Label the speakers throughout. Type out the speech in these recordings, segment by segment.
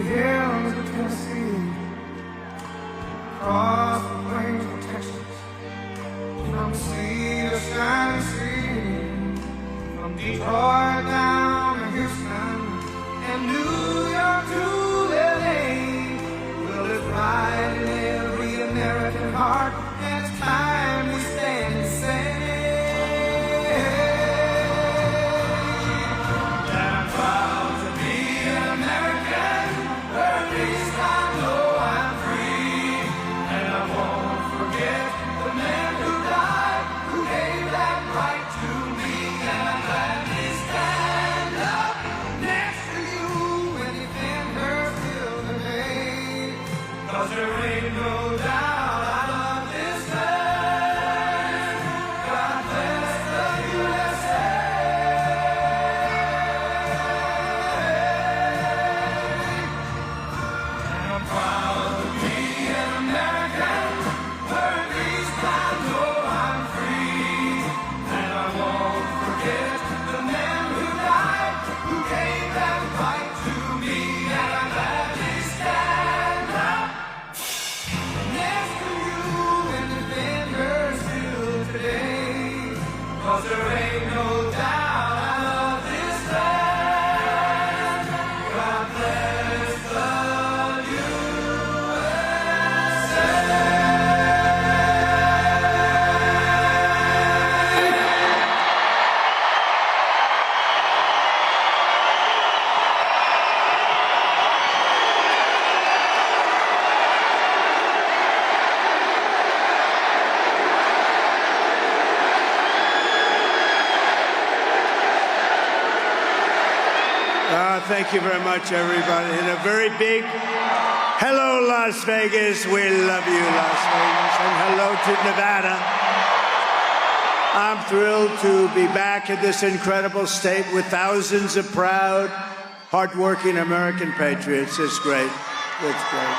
Speaker 1: hills of Tennessee, across the plains of Texas, from sea to shining sea, from Detroit down to Houston and New York to LA. Well, there's pride in every American heart, and it's time we stand and say that I'm proud to be an American, or at least I know I'm free, and I won't forget the man who died, who gave that right to me, and I'm gladly stand up next to you when you think her still today, 'cause there ain't no doubt I love this land. God bless the USA. And I'm proud to be an American, or at least I know I'm free, and I won't forget the man who died, who gave that right to me, and I'm gladly stand up next to you in the fingers still today, 'cause there ain't no doubt I love this land. God bless the USA.
Speaker 2: Thank you very much, everybody. And a very big hello, Las Vegas. We love you, Las Vegas. And hello to Nevada. I'm thrilled to be back in this incredible state with thousands of proud, hardworking American patriots. It's great. It's great.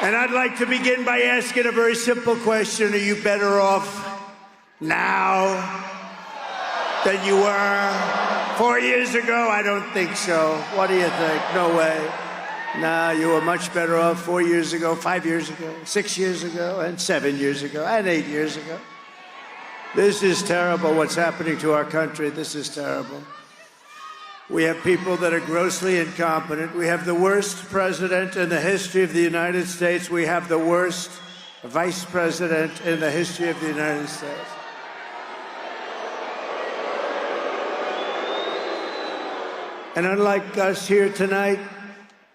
Speaker 2: And I'd like to begin by asking a very simple question. Are you better off now than you were 4 years ago? I don't think so. What do you think? No way. Nah, you were much better off 4 years ago, 5 years ago, 6 years ago, and 7 years ago, and 8 years ago. This is terrible what's happening to our country. This is terrible. We have people that are grossly incompetent. We have the worst president in the history of the United States. We have the worst vice president in the history of the United States. And unlike us here tonight,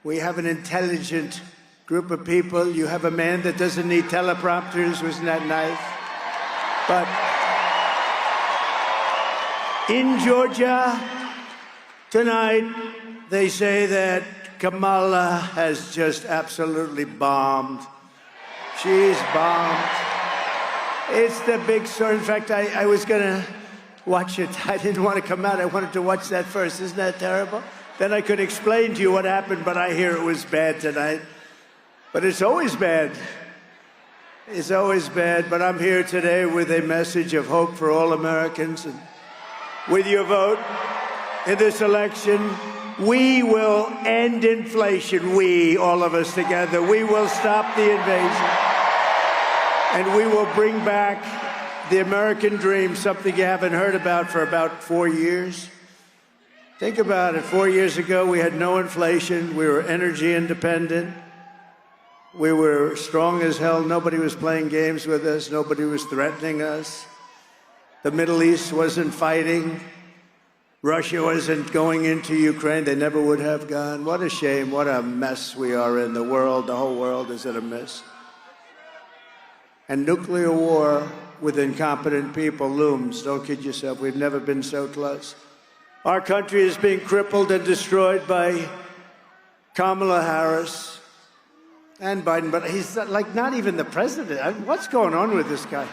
Speaker 2: we have an intelligent group of people. You have a man that doesn't need teleprompters. Wasn't that nice? But in Georgia tonight, they say that Kamala has just absolutely bombed. She's bombed. It's the big story. In fact, I was going to watch it. I didn't want to come out. I wanted to watch that first. Isn't that terrible? Then I could explain to you what happened, but I hear it was bad tonight. But it's always bad. It's always bad. But I'm here today with a message of hope for all Americans. And with your vote in this election, we will end inflation. We, all of us together, we will stop the invasion. And we will bring back the American dream, something you haven't heard about for about 4 years. Think about it. 4 years ago, we had no inflation. We were energy independent. We were strong as hell. Nobody was playing games with us. Nobody was threatening us. The Middle East wasn't fighting. Russia wasn't going into Ukraine. They never would have gone. What a shame. What a mess we are in. The world, the whole world is in a mess. And nuclear war with incompetent people looms. Don't kid yourself. We've never been so close. Our country is being crippled and destroyed by Kamala Harris and Biden, but he's like not even the president. What's going on with this guy?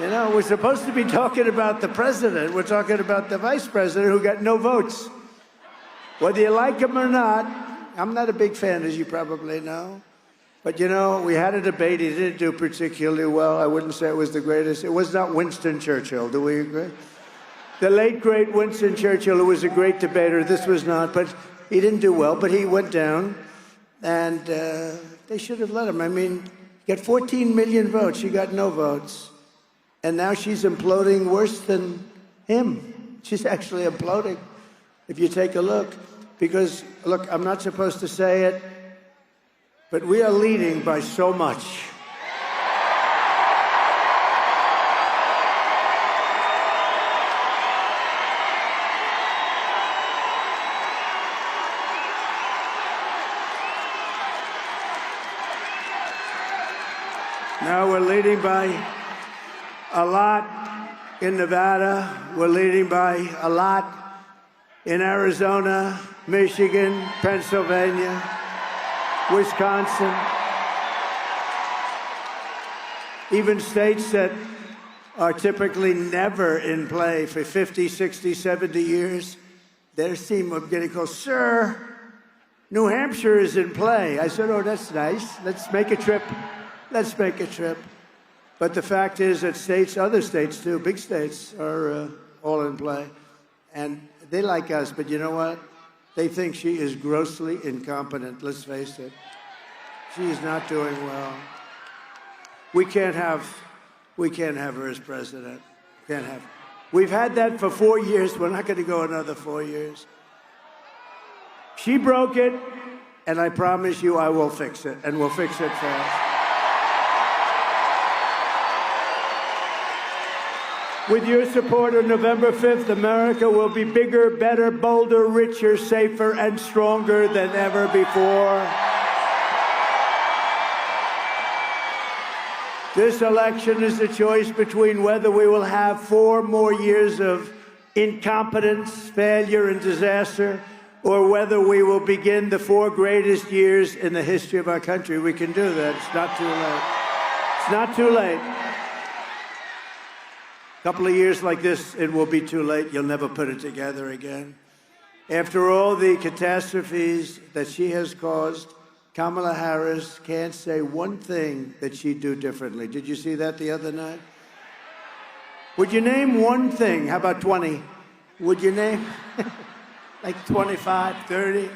Speaker 2: You know, we're supposed to be talking about the president. We're talking about the vice president who got no votes. Whether you like him or not, I'm not a big fan, as you probably know. But, you know, we had a debate. He didn't do particularly well. I wouldn't say it was the greatest. It was not Winston Churchill. Do we agree? The late, great Winston Churchill, who was a great debater. This was not. But He didn't do well, but he went down, and they should have let him. I mean, he got 14 million votes. She got no votes. And now she's imploding worse than him. She's actually imploding, if you take a look. Because, look, I'm not supposed to say it, but we are leading by so much. Now we're leading by a lot in Nevada. We're leading by a lot in Arizona, Michigan, Pennsylvania, Wisconsin. Even states that are typically never in play for 50, 60, 70 years, they seem of getting close. Sir, New Hampshire is in play. I said, oh, that's nice. Let's make a trip. Let's make a trip. But the fact is that states, other states too, big states, are all in play. And they like us, but you know what? They think she is grossly incompetent, let's face it. She is not doing well. We can't have her as president. Can't have her. We've had that for 4 years. We're not going to go another 4 years. She broke it, and I promise you I will fix it, and we'll fix it fast. With your support on November 5th, America will be bigger, better, bolder, richer, safer, and stronger than ever before. This election is a choice between whether we will have 4 more years of incompetence, failure, and disaster, or whether we will begin the 4 greatest years in the history of our country. We can do that. It's not too late. It's not too late. A couple of years like this, it will be too late. You'll never put it together again. After all the catastrophes that she has caused, Kamala Harris can't say one thing that she'd do differently. Did you see that the other night? Would you name one thing? How about 20? Would you name like 25, 30?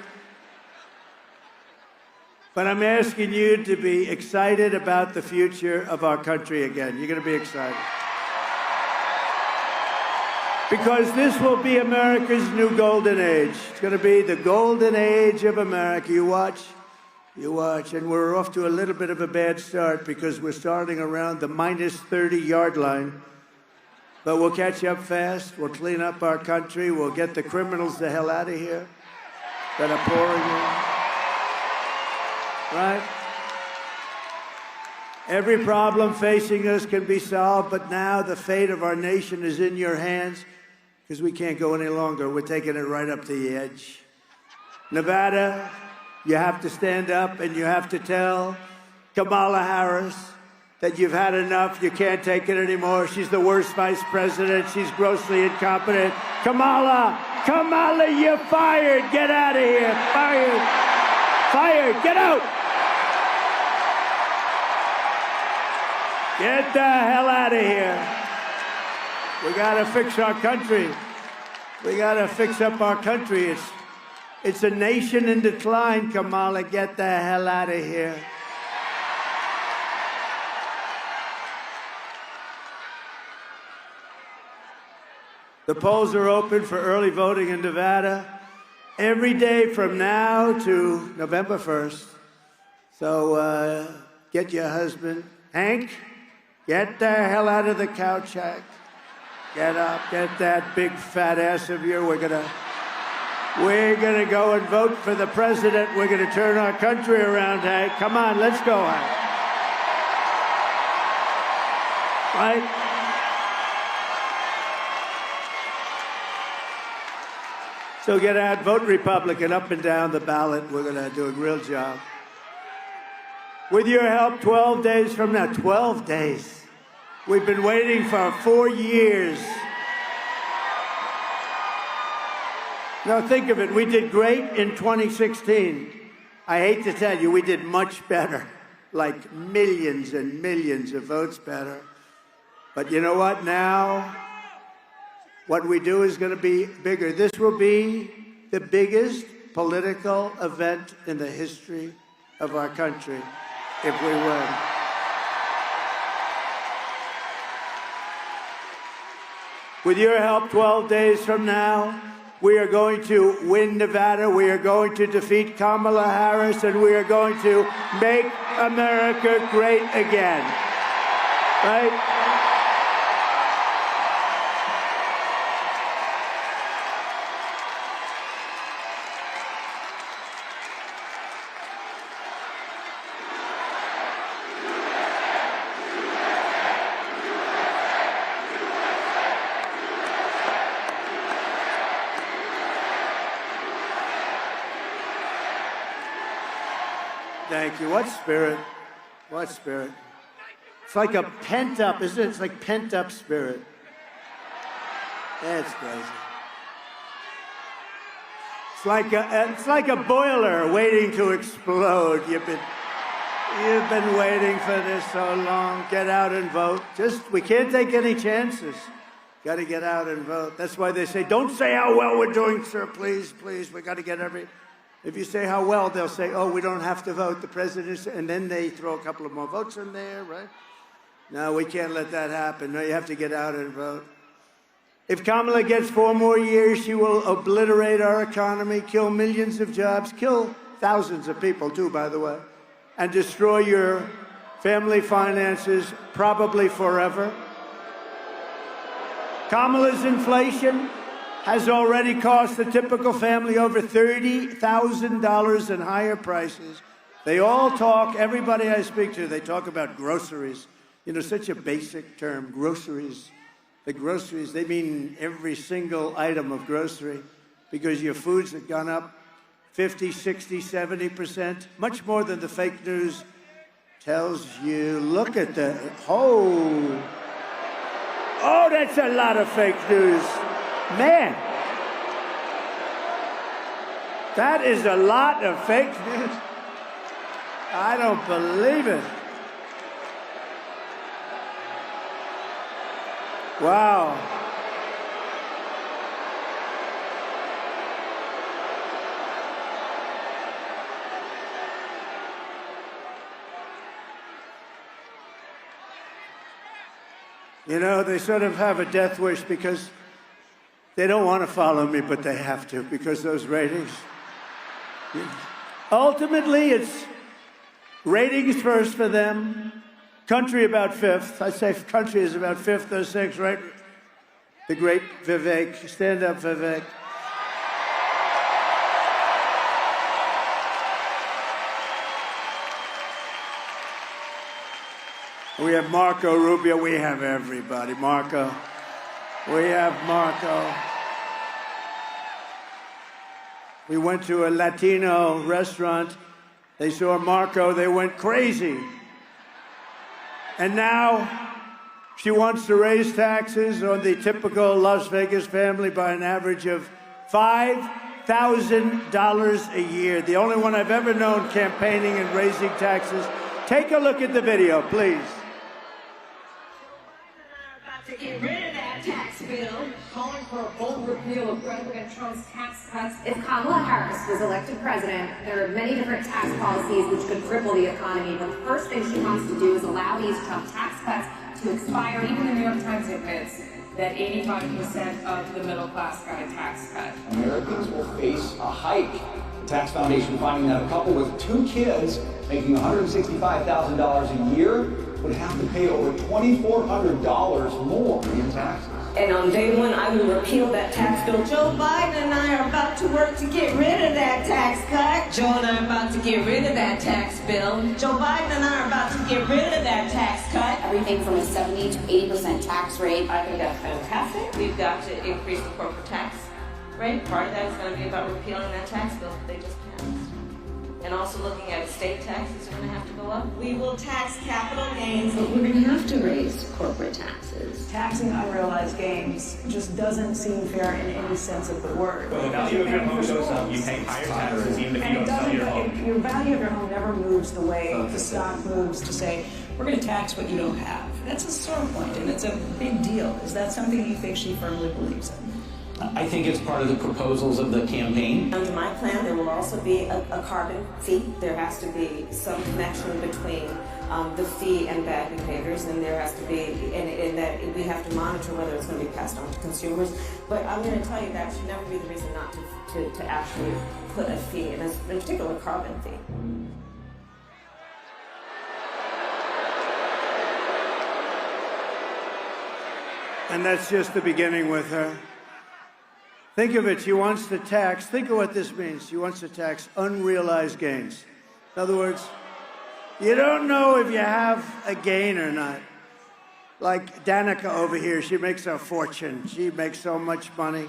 Speaker 2: But I'm asking you to be excited about the future of our country again. You're going to be excited. Because this will be America's new golden age. It's going to be the golden age of America. You watch. And we're off to a little bit of a bad start because we're starting around the minus 30-yard line. But we'll catch up fast. We'll clean up our country. We'll get the criminals the hell out of here that are pouring in. Right? Every problem facing us can be solved, but now the fate of our nation is in your hands because we can't go any longer. We're taking it right up to the edge. Nevada, you have to stand up and you have to tell Kamala Harris that you've had enough. You can't take it anymore. She's the worst vice president. She's grossly incompetent. Kamala, you're fired. Get out of here. Fired. Get out. Get the hell out of here. We got to fix our country. We got to fix up our country. It's a nation in decline, Kamala. Get the hell out of here. The polls are open for early voting in Nevada every day from now to November 1st. So get your husband. Hank, get the hell out of the couch, Hank. Get up, get that big fat ass of yours. We're gonna go and vote for the president. We're gonna turn our country around, Hank. Come on, let's go, Hank. Right? So get out, vote Republican up and down the ballot. We're gonna do a real job. With your help, 12 days from now, 12 days. We've been waiting for 4 years. Now think of it, we did great in 2016. I hate to tell you, we did much better, like millions and millions of votes better. But you know what, now, what we do is gonna be bigger. This will be the biggest political event in the history of our country if we win. With your help, 12 days from now, we are going to win Nevada, we are going to defeat Kamala Harris, and we are going to make America great again. Right? Thank you. What spirit? What spirit? It's like a pent-up, isn't it? It's like pent-up spirit. That's crazy. It's like a boiler waiting to explode. You've been waiting for this so long. Get out and vote. We can't take any chances. Got to get out and vote. That's why they say, don't say how well we're doing, sir. Please, please. We got to get If you say how well, they'll say, oh, we don't have to vote. The president, and then they throw a couple of more votes in there, right? No, we can't let that happen. No, you have to get out and vote. If Kamala gets 4 more years, she will obliterate our economy, kill millions of jobs, kill thousands of people, too, by the way, and destroy your family finances, probably forever. Kamala's inflation has already cost the typical family over $30,000 in higher prices. They all talk, everybody I speak to, they talk about groceries. You know, such a basic term, groceries. The groceries, they mean every single item of grocery, because your foods have gone up 50, 60, 70%, much more than the fake news tells you. Look at the, oh, that's a lot of fake news. Man, that is a lot of fake news. I don't believe it. Wow. You know, they sort of have a death wish because they don't want to follow me, but they have to because those ratings. Ultimately, it's ratings first for them. Country about 5th. I'd say country is about 5th or 6th, right? The great Vivek. Stand up, Vivek. We have Marco Rubio. We have everybody. Marco. We have Marco. We went to a Latino restaurant. They saw Marco. They went crazy. And now she wants to raise taxes on the typical Las Vegas family by an average of $5,000 a year. The only one I've ever known campaigning and raising taxes. Take a look at the video, please.
Speaker 3: To get rid of that tax bill, calling for a bold repeal of President Trump's tax cuts. If Kamala Harris was elected president, there are many different tax policies which could cripple the economy, but the first thing she wants to do is allow these Trump tax cuts to expire.
Speaker 4: Even the New York Times admits that 85% of the middle class got a tax cut.
Speaker 5: Americans will face a hike. The Tax Foundation finding that a couple with 2 kids making $165,000 a year would have to pay over $2,400 more in taxes.
Speaker 3: And on day one, I will repeal that tax bill. Joe Biden and I are about to work to get rid of that tax cut. Joe and I are about to get rid of that tax bill. Joe Biden and I are about to get rid of that tax cut.
Speaker 6: Everything from a 70 to 80% tax rate.
Speaker 3: I think that's fantastic.
Speaker 4: We've got to increase the corporate tax rate. Part of that is going to be about repealing that tax bill that they just passed. And also looking at estate taxes are going to have to go up.
Speaker 3: We will tax capital gains.
Speaker 6: But we're going to have to raise corporate taxes.
Speaker 7: Taxing unrealized gains just doesn't seem fair in any sense of the word.
Speaker 8: Well, the value of your home goes up. You pay higher taxes even if you don't sell your home.
Speaker 7: Your value of your home never moves the way the stock moves to say, we're going to tax what you don't have. That's a strong point, and it's a big deal. Is that something you think she firmly believes in?
Speaker 9: I think it's part of the proposals of the campaign.
Speaker 4: Under my plan, there will also be a carbon fee. There has to be some connection between the fee and bad behaviors, and there has to be, in that we have to monitor whether it's going to be passed on to consumers. But I'm going to tell you that should never be the reason not to actually put a fee, and in particular, a carbon fee.
Speaker 2: And that's just the beginning with her. Think of it, she wants to tax, think of what this means. She wants to tax unrealized gains. In other words, you don't know if you have a gain or not. Like Danica over here, she makes a fortune. She makes so much money.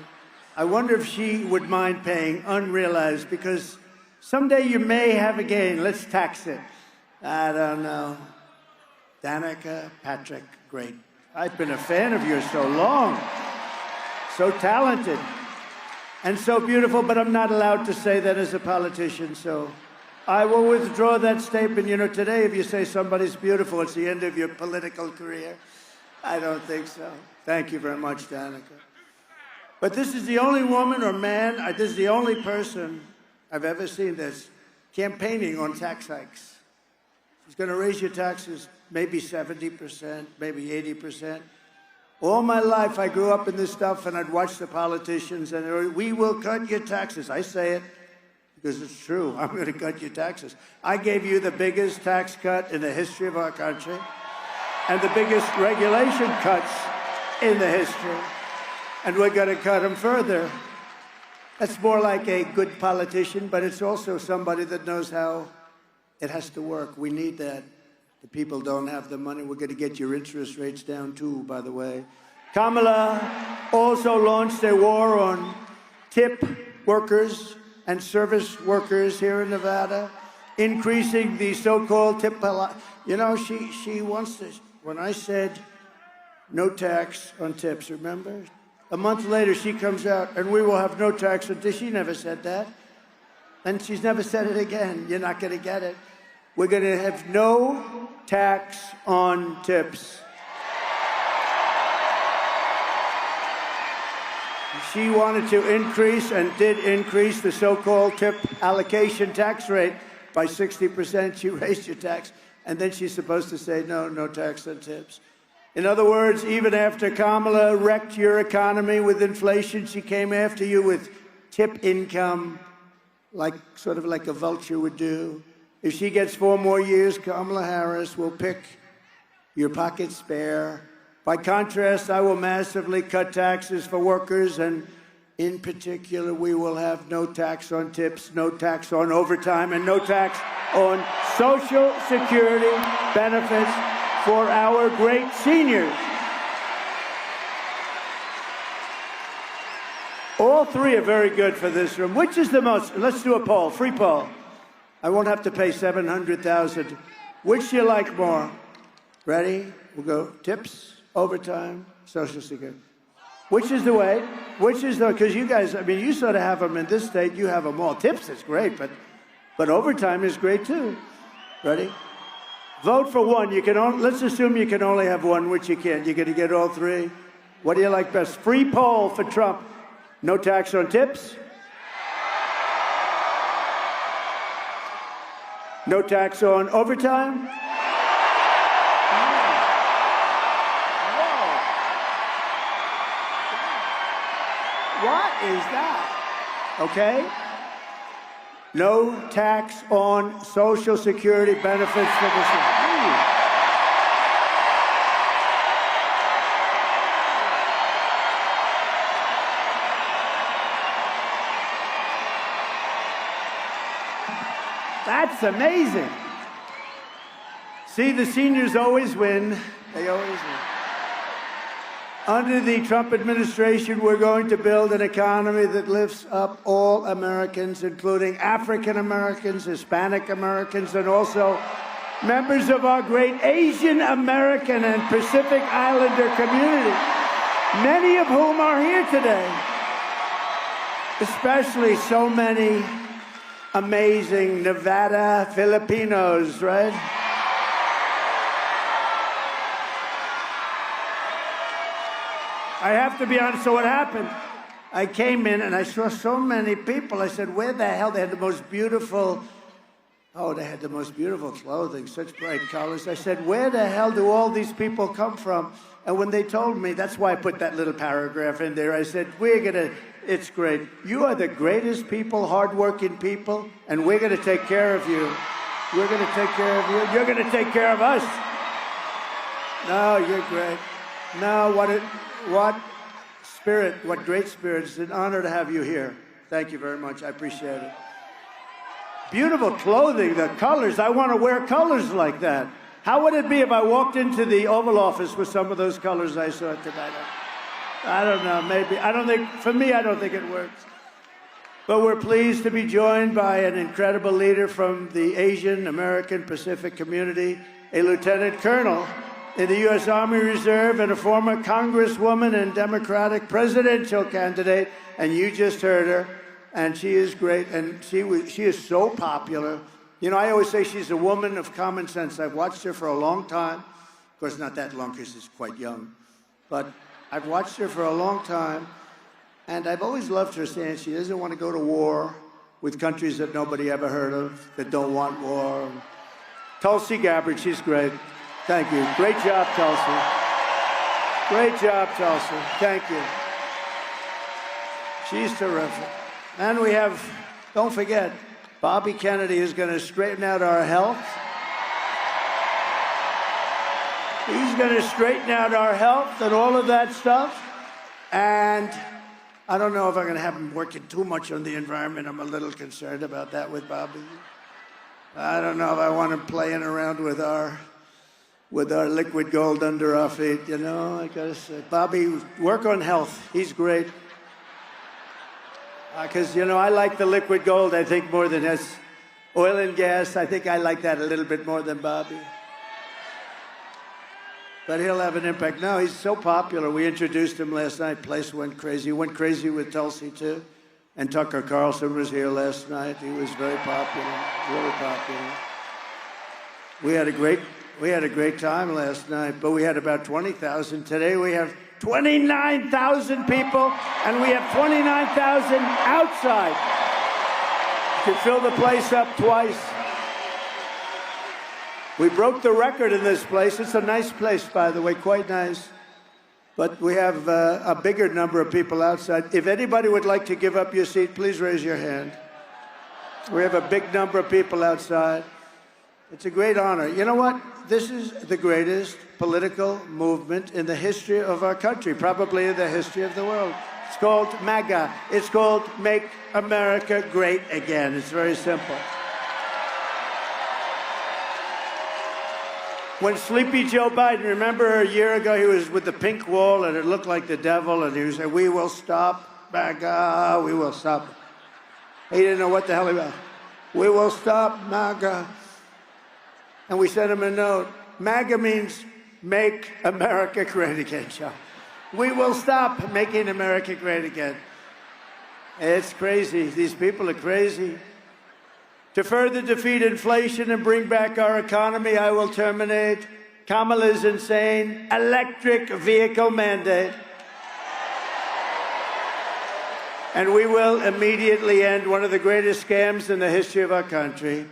Speaker 2: I wonder if she would mind paying unrealized, because someday you may have a gain. Let's tax it. I don't know. Danica Patrick, great. I've been a fan of yours so long. So talented and so beautiful, but I'm not allowed to say that as a politician, so I will withdraw that statement. You know, today if you say somebody's beautiful, it's the end of your political career. I don't think so. Thank you very much, Danica. But this is the only woman or man, this is the only person I've ever seen that's campaigning on tax hikes. She's going to raise your taxes maybe 70%, maybe 80%. All my life, I grew up in this stuff, and I'd watch the politicians, and they were, we will cut your taxes. I say it because it's true. I'm going to cut your taxes. I gave you the biggest tax cut in the history of our country and the biggest regulation cuts in the history, and we're going to cut them further. That's more like a good politician, but it's also somebody that knows how it has to work. We need that. The people don't have the money. We're going to get your interest rates down, too, by the way. Kamala also launched a war on tip workers and service workers here in Nevada, increasing the so-called tip. You know, she wants to. When I said no tax on tips, remember? A month later, she comes out, and we will have no tax on tips. She never said that. And she's never said it again. You're not going to get it. We're going to have no tax on tips. She wanted to increase and did increase the so-called tip allocation tax rate by 60%. She raised your tax, and then she's supposed to say, no tax on tips. In other words, even after Kamala wrecked your economy with inflation, she came after you with tip income, sort of like a vulture would do. If she gets 4 more years, Kamala Harris will pick your pockets bare. By contrast, I will massively cut taxes for workers, and in particular, we will have no tax on tips, no tax on overtime, and no tax on Social Security benefits for our great seniors. All three are very good for this room. Which is the most? Let's do a poll, free poll. I won't have to pay $700,000. Which do you like more? Ready? We'll go tips, overtime, Social Security. Which is the way? Which is the, because you guys, I mean, you sort of have them in this state, you have them all. Tips is great, but overtime is great too. Ready? Vote for one. You can only, let's assume you can only have one, which you can't. You're going to get all three. What do you like best? Free poll for Trump. No tax on tips. No tax on overtime? What is that? Okay. No tax on Social Security benefits for the That's amazing. See, the seniors always win. They always win. Under the Trump administration, we're going to build an economy that lifts up all Americans, including African Americans, Hispanic Americans, and also members of our great Asian American and Pacific Islander community, many of whom are here today, especially so many amazing Nevada Filipinos, right? I have to be honest, so what happened? I came in and I saw so many people. I said, where the hell? They had the most beautiful, they had the most beautiful clothing, such bright colors. I said, where the hell do all these people come from? And when they told me, that's why I put that little paragraph in there. I said, it's great. You are the greatest people, hardworking people, and we're going to take care of you. We're going to take care of you. You're going to take care of us. No, you're great. No, what spirit, what great spirit. It's an honor to have you here. Thank you very much. I appreciate it. Beautiful clothing, the colors. I want to wear colors like that. How would it be if I walked into the Oval Office with some of those colors I saw tonight? I don't know, maybe. For me, I don't think it works. But we're pleased to be joined by an incredible leader from the Asian American Pacific community, a lieutenant colonel in the U.S. Army Reserve and a former congresswoman and Democratic presidential candidate. And you just heard her, and she is great, and she is so popular. You know, I always say she's a woman of common sense. I've watched her for a long time. Of course, not that long because she's quite young. But I've watched her for a long time, and I've always loved her saying she doesn't want to go to war with countries that nobody ever heard of, that don't want war. Tulsi Gabbard, she's great. Thank you. Great job, Tulsi. Great job, Tulsi. Thank you. She's terrific. And we have, don't forget, Bobby Kennedy is going to straighten out our health. He's going to straighten out our health and all of that stuff. And I don't know if I'm going to have him working too much on the environment. I'm a little concerned about that with Bobby. I don't know if I want him playing around with our liquid gold under our feet, you know. I got to say, Bobby, work on health. He's great. Because, you know, I like the liquid gold, I think, more than his oil and gas. I think I like that a little bit more than Bobby. But he'll have an impact. No, he's so popular. We introduced him last night. Place went crazy. He went crazy with Tulsi, too. And Tucker Carlson was here last night. He was very popular, really popular. We had a great time last night, but we had about 20,000. Today we have 29,000 people, and we have 29,000 outside. You could fill the place up twice. We broke the record in this place. It's a nice place, by the way, quite nice. But we have a bigger number of people outside. If anybody would like to give up your seat, please raise your hand. We have a big number of people outside. It's a great honor. You know what? This is the greatest political movement in the history of our country, probably in the history of the world. It's called MAGA. It's called Make America Great Again. It's very simple. When Sleepy Joe Biden, remember a year ago, he was with the pink wall and it looked like the devil, and he was saying, we will stop MAGA, we will stop. He didn't know what the hell he was. We will stop MAGA. And we sent him a note. MAGA means Make America Great Again, Joe. We will stop making America great again. It's crazy. These people are crazy. To further defeat inflation and bring back our economy, I will terminate Kamala's insane electric vehicle mandate. And we will immediately end one of the greatest scams in the history of our country,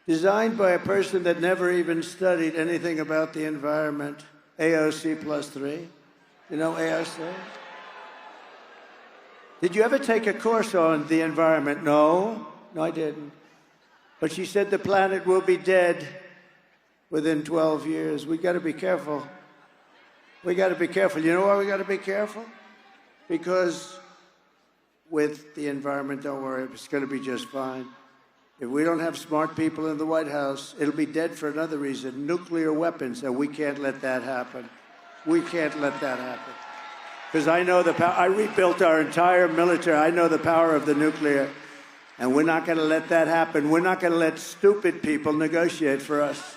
Speaker 2: designed by a person that never even studied anything about the environment, AOC +3. You know AOC? Did you ever take a course on the environment? No, I didn't. But she said the planet will be dead within 12 years. We got to be careful. We got to be careful. You know why we got to be careful? Because with the environment, don't worry, it's going to be just fine. If we don't have smart people in the White House, it'll be dead for another reason, nuclear weapons, and we can't let that happen. We can't let that happen. Because I know the power. I rebuilt our entire military. I know the power of the nuclear, and we're not going to let that happen. We're not going to let stupid people negotiate for us.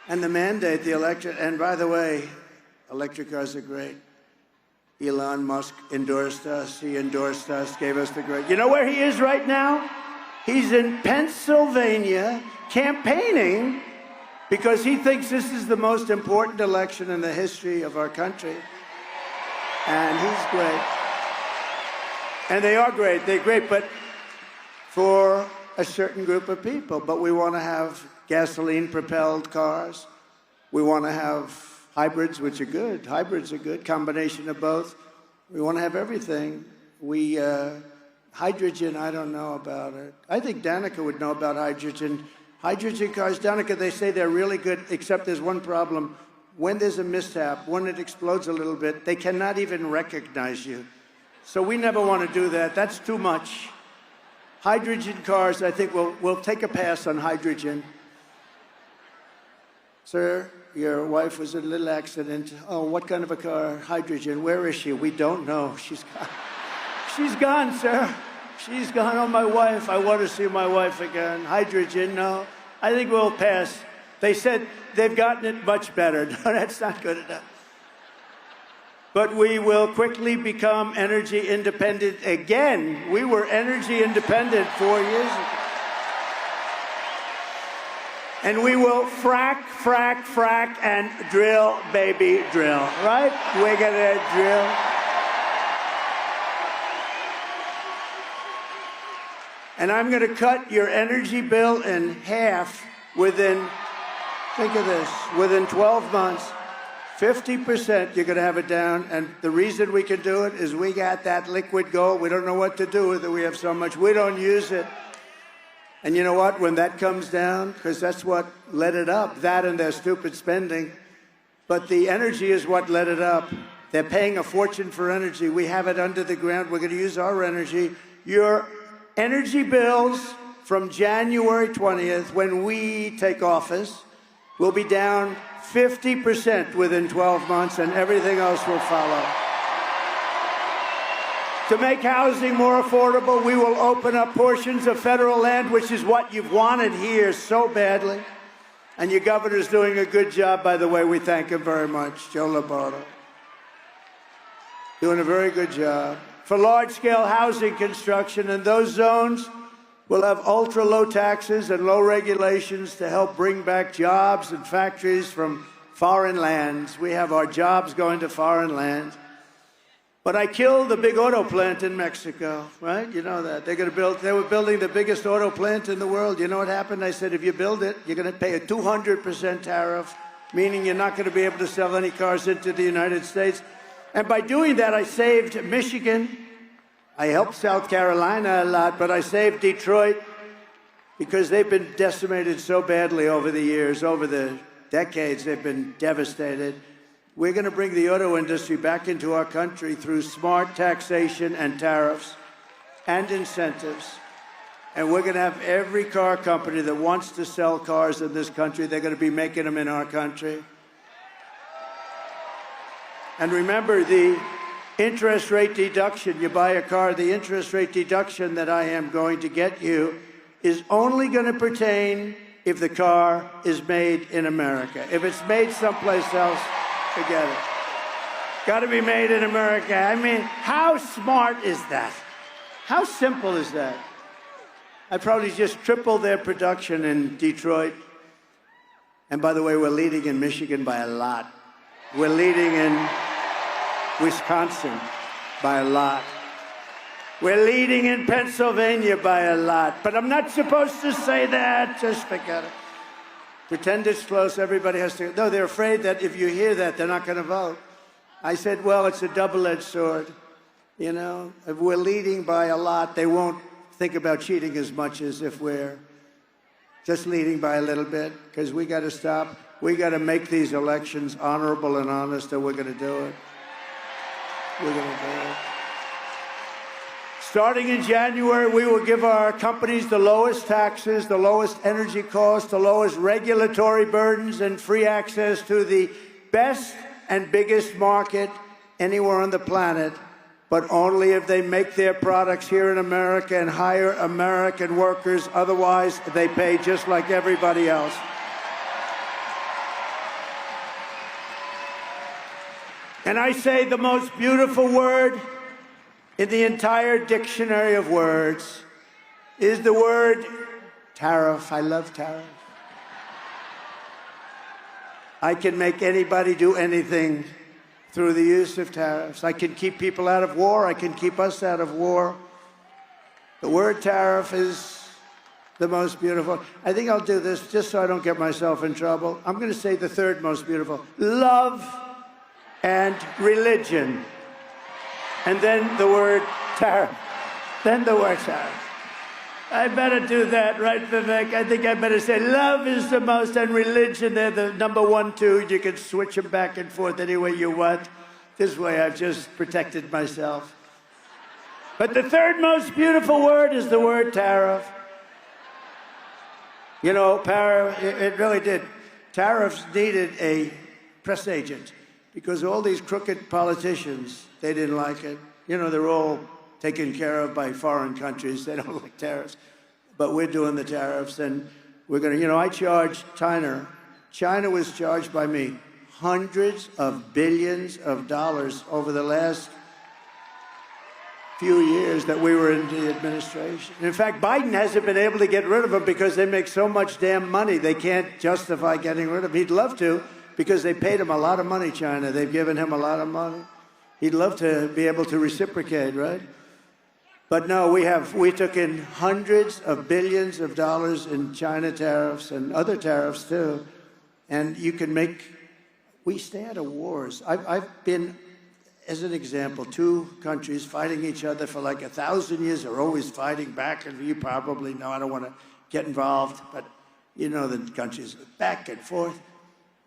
Speaker 2: And the mandate, the electric, and by the way, electric cars are great. Elon Musk endorsed us. He endorsed us, gave us the great. You know where he is right now? He's in Pennsylvania campaigning because he thinks this is the most important election in the history of our country. And he's great. And they are great. They're great, but for a certain group of people. But we want to have gasoline-propelled cars. We want to have hybrids, which are good. Hybrids are good, combination of both. We want to have everything. Hydrogen, I don't know about it. I think Danica would know about hydrogen. Hydrogen cars, Danica, they say they're really good, except there's one problem. When there's a mishap, when it explodes a little bit, they cannot even recognize you. So we never want to do that. That's too much. Hydrogen cars, I think we'll take a pass on hydrogen. Sir, your wife was in a little accident. Oh, what kind of a car? Hydrogen. Where is she? We don't know. She's gone. She's gone, sir. She's gone. Oh, my wife. I want to see my wife again. Hydrogen, no. I think we'll pass. They said they've gotten it much better. No, that's not good enough. But we will quickly become energy independent again. We were energy independent 4 years ago. And we will frack, frack, frack, and drill, baby, drill. Right? We're gonna drill. And I'm going to cut your energy bill in half within, think of this, within 12 months. 50% you're going to have it down. And the reason we can do it is we got that liquid gold. We don't know what to do with it. We have so much. We don't use it. And you know what? When that comes down, because that's what led it up, that and their stupid spending. But the energy is what led it up. They're paying a fortune for energy. We have it under the ground. We're going to use our energy. Your energy bills from January 20th, when we take office, will be down 50% within 12 months, and everything else will follow. To make housing more affordable, we will open up portions of federal land, which is what you've wanted here so badly. And your governor's doing a good job, by the way. We thank him very much, Joe Lombardo. Doing a very good job. For large-scale housing construction, and those zones will have ultra-low taxes and low regulations to help bring back jobs and factories from foreign lands. We have our jobs going to foreign lands. But I killed the big auto plant in Mexico, right? You know that. They were building the biggest auto plant in the world. You know what happened? I said, if you build it, you're going to pay a 200% tariff, meaning you're not going to be able to sell any cars into the United States. And by doing that, I saved Michigan. I helped South Carolina a lot, but I saved Detroit because they've been decimated so badly over the years, over the decades. They've been devastated. We're going to bring the auto industry back into our country through smart taxation and tariffs and incentives. And we're going to have every car company that wants to sell cars in this country, they're going to be making them in our country. And remember, the interest rate deduction, you buy a car, the interest rate deduction that I am going to get you is only going to pertain if the car is made in America. If it's made someplace else, forget it. Got to be made in America. I mean, how smart is that? How simple is that? I probably just tripled their production in Detroit. And by the way, we're leading in Michigan by a lot. We're leading in Wisconsin by a lot. We're leading in Pennsylvania by a lot. But I'm not supposed to say that. Just forget it. Pretend it's close. Everybody has to. No, they're afraid that if you hear that, they're not going to vote. I said, well, it's a double-edged sword. You know, if we're leading by a lot, they won't think about cheating as much as if we're just leading by a little bit, because we got to stop. We got to make these elections honorable and honest, and we're going to do it. We're going to do it. Starting in January, we will give our companies the lowest taxes, the lowest energy costs, the lowest regulatory burdens, and free access to the best and biggest market anywhere on the planet, but only if they make their products here in America and hire American workers. Otherwise, they pay just like everybody else. And I say the most beautiful word in the entire dictionary of words is the word tariff. I love tariff. I can make anybody do anything through the use of tariffs. I can keep people out of war. I can keep us out of war. The word tariff is the most beautiful. I think I'll do this just so I don't get myself in trouble. I'm going to say the third most beautiful. Love and religion. And then the word tariff. Then the word tariff. I better do that, right, Vivek? I think I better say love is the most and religion, they're the number 1, 2. You can switch them back and forth any way you want. This way I've just protected myself. But the third most beautiful word is the word tariff. You know, it really did. Tariffs needed a press agent because all these crooked politicians, they didn't like it. You know, they're all taken care of by foreign countries. They don't like tariffs. But we're doing the tariffs, and we're going to, you know, I charged China. China was charged by me hundreds of billions of dollars over the last few years that we were in the administration. In fact, Biden hasn't been able to get rid of them because they make so much damn money. They can't justify getting rid of them. He'd love to because they paid him a lot of money, China. They've given him a lot of money. He'd love to be able to reciprocate, right? But no, we took in hundreds of billions of dollars in China tariffs and other tariffs too. And you can we stay out of wars. I've been, as an example, 2 countries fighting each other for like 1,000 years. They're always fighting back, and you probably know, I don't want to get involved, but you know the countries back and forth.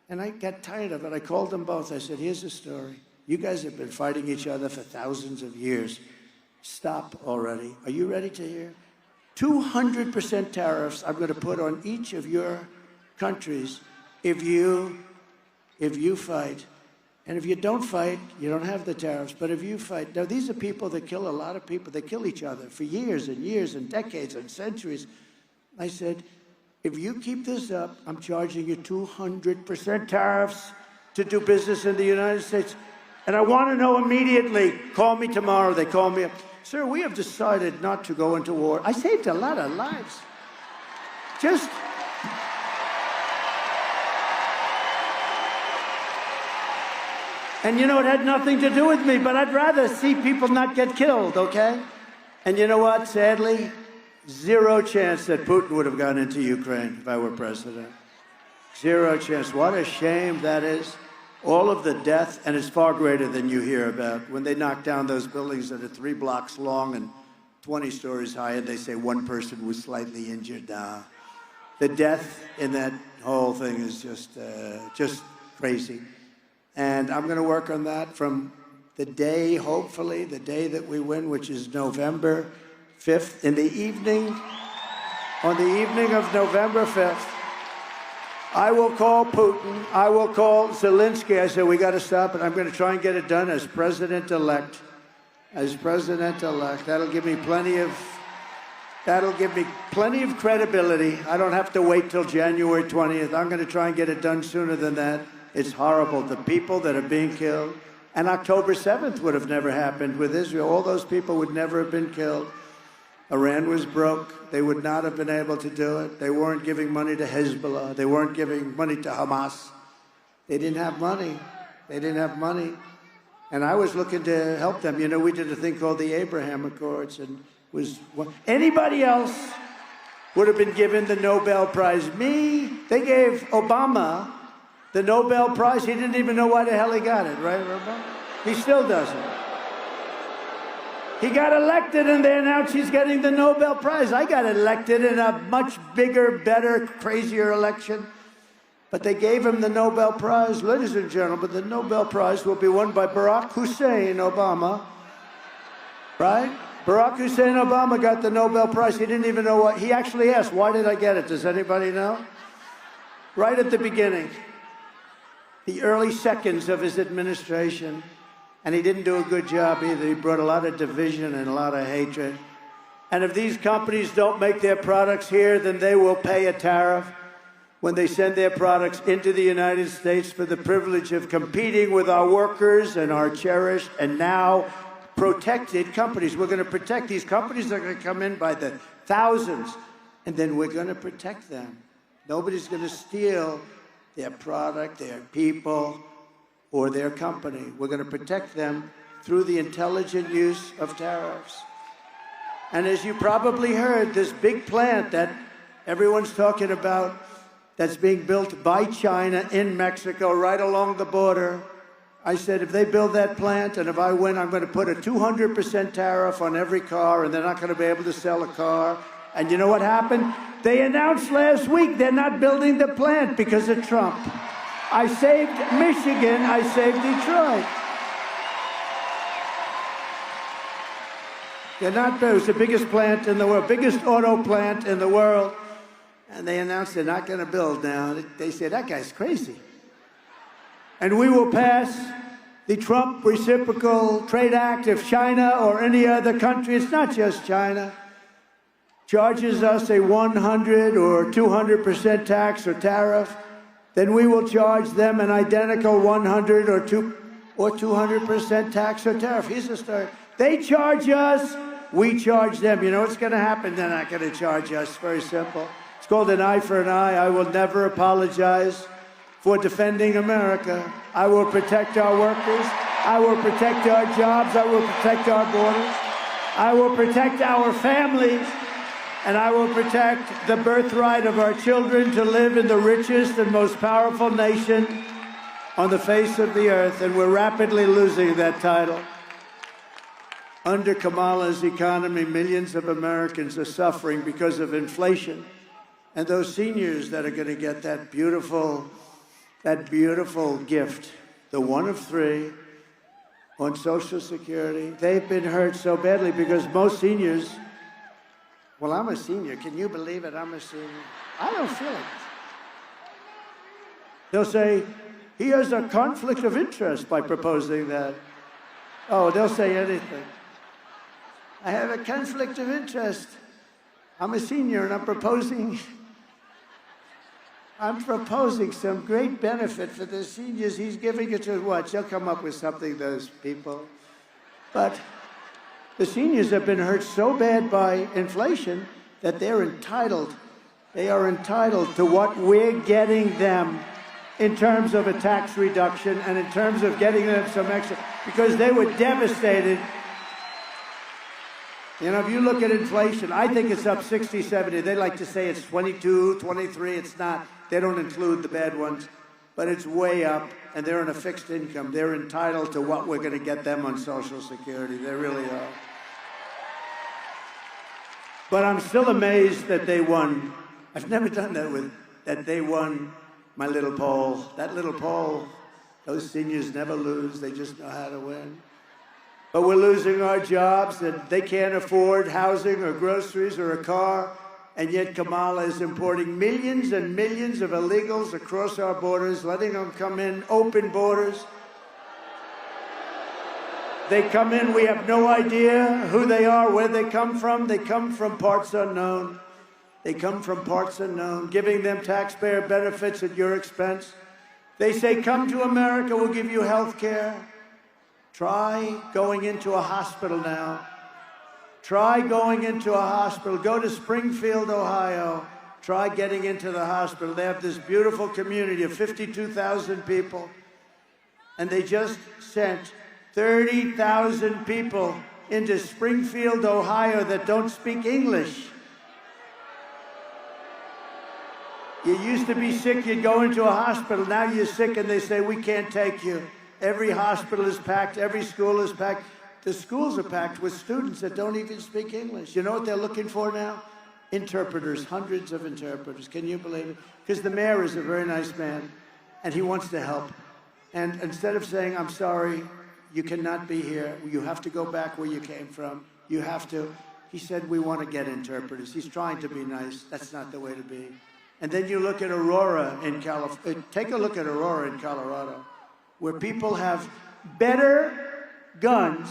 Speaker 2: And I got tired of it. I called them both. I said, here's the story. You guys have been fighting each other for thousands of years. Stop already. Are you ready to hear? 200% tariffs I'm going to put on each of your countries if you fight. And if you don't fight, you don't have the tariffs. But if you fight, now these are people that kill a lot of people. They kill each other for years and years and decades and centuries. I said, if you keep this up, I'm charging you 200% tariffs to do business in the United States. And I want to know immediately. Call me tomorrow. They call me up. Sir, we have decided not to go into war. I saved a lot of lives. Just... And you know, it had nothing to do with me, but I'd rather see people not get killed, okay? And you know what? Sadly, 0 chance that Putin would have gone into Ukraine if I were president. 0 chance. What a shame that is. All of the death, and it's far greater than you hear about. When they knock down those buildings that are 3 blocks long and 20 stories high, and they say 1 person was slightly injured. The death in that whole thing is just crazy. And I'm going to work on that from the day, hopefully, the day that we win, which is November 5th, in the evening, on the evening of November 5th. I will call Putin. I will call Zelensky. I said, we got to stop it. I'm going to try and get it done as president-elect. As president-elect. That'll give me plenty of credibility. I don't have to wait till January 20th. I'm going to try and get it done sooner than that. It's horrible. The people that are being killed. And October 7th would have never happened with Israel. All those people would never have been killed. Iran was broke. They would not have been able to do it. They weren't giving money to Hezbollah. They weren't giving money to Hamas. They didn't have money. They didn't have money. And I was looking to help them. You know, we did a thing called the Abraham Accords. And anybody else would have been given the Nobel Prize. Me, they gave Obama the Nobel Prize. He didn't even know why the hell he got it, right, Obama? He still doesn't. He got elected, and they announced he's getting the Nobel Prize. I got elected in a much bigger, better, crazier election. But they gave him the Nobel Prize. Ladies and gentlemen, the Nobel Prize will be won by Barack Hussein Obama. Right? Barack Hussein Obama got the Nobel Prize. He didn't even know what. He actually asked, why did I get it? Does anybody know? Right at the beginning. The early seconds of his administration. And he didn't do a good job either. He brought a lot of division and a lot of hatred. And if these companies don't make their products here, then they will pay a tariff when they send their products into the United States for the privilege of competing with our workers and our cherished and now protected companies. We're going to protect these companies that are going to come in by the thousands. And then we're going to protect them. Nobody's going to steal their product, their people, or their company. We're going to protect them through the intelligent use of tariffs. And as you probably heard, this big plant that everyone's talking about that's being built by China in Mexico right along the border, I said, if they build that plant and if I win, I'm going to put a 200% tariff on every car and they're not going to be able to sell a car. And you know what happened? They announced last week they're not building the plant because of Trump. I saved Michigan, I saved Detroit. They're not, it was the biggest plant in the world, biggest auto plant in the world. And they announced they're not going to build now. They said, that guy's crazy. And we will pass the Trump Reciprocal Trade Act if China or any other country, it's not just China, charges us a 100 or 200% tax or tariff, then we will charge them an identical 100 or 200% tax or tariff. Here's the story. They charge us, we charge them. You know what's going to happen? They're not going to charge us. Very simple. It's called an eye for an eye. I will never apologize for defending America. I will protect our workers. I will protect our jobs. I will protect our borders. I will protect our families. And I will protect the birthright of our children to live in the richest and most powerful nation on the face of the earth. And we're rapidly losing that title. Under Kamala's economy, millions of Americans are suffering because of inflation. And those seniors that are going to get that beautiful gift, the one of three on Social Security, they've been hurt so badly because most seniors, well, I'm a senior. Can you believe it? I'm a senior. I don't feel it. They'll say, he has a conflict of interest by proposing that. Oh, they'll say anything. I have a conflict of interest. I'm a senior and I'm proposing some great benefit for the seniors. He's giving it to what? They'll come up with something, those people. But the seniors have been hurt so bad by inflation that they are entitled to what we're getting them in terms of a tax reduction and in terms of getting them some extra, because they were devastated. You know, if you look at inflation, I think it's up 60, 70. They like to say it's 22, 23. It's not. They don't include the bad ones. But it's way up, and they're on a fixed income. They're entitled to what we're going to get them on Social Security. They really are. But I'm still amazed that they won. I've never done that they won my little poll. That little poll, those seniors never lose. They just know how to win. But we're losing our jobs, and they can't afford housing or groceries or a car. And yet Kamala is importing millions and millions of illegals across our borders, letting them come in, open borders. They come in, we have no idea who they are, where they come from. They come from parts unknown. They come from parts unknown, giving them taxpayer benefits at your expense. They say, come to America, we'll give you health care. Try going into a hospital now. Try going into a hospital. Go to Springfield, Ohio. Try getting into the hospital. They have this beautiful community of 52,000 people. And they just sent 30,000 people into Springfield, Ohio that don't speak English. You used to be sick, you'd go into a hospital. Now you're sick and they say, we can't take you. Every hospital is packed. Every school is packed. The schools are packed with students that don't even speak English. You know what they're looking for now? Interpreters, hundreds of interpreters. Can you believe it? Because the mayor is a very nice man, and he wants to help. And instead of saying, I'm sorry, you cannot be here, you have to go back where you came from, you have to, he said, we want to get interpreters. He's trying to be nice. That's not the way to be. And then you look at Aurora in California. Take a look at Aurora in Colorado, where people have better guns,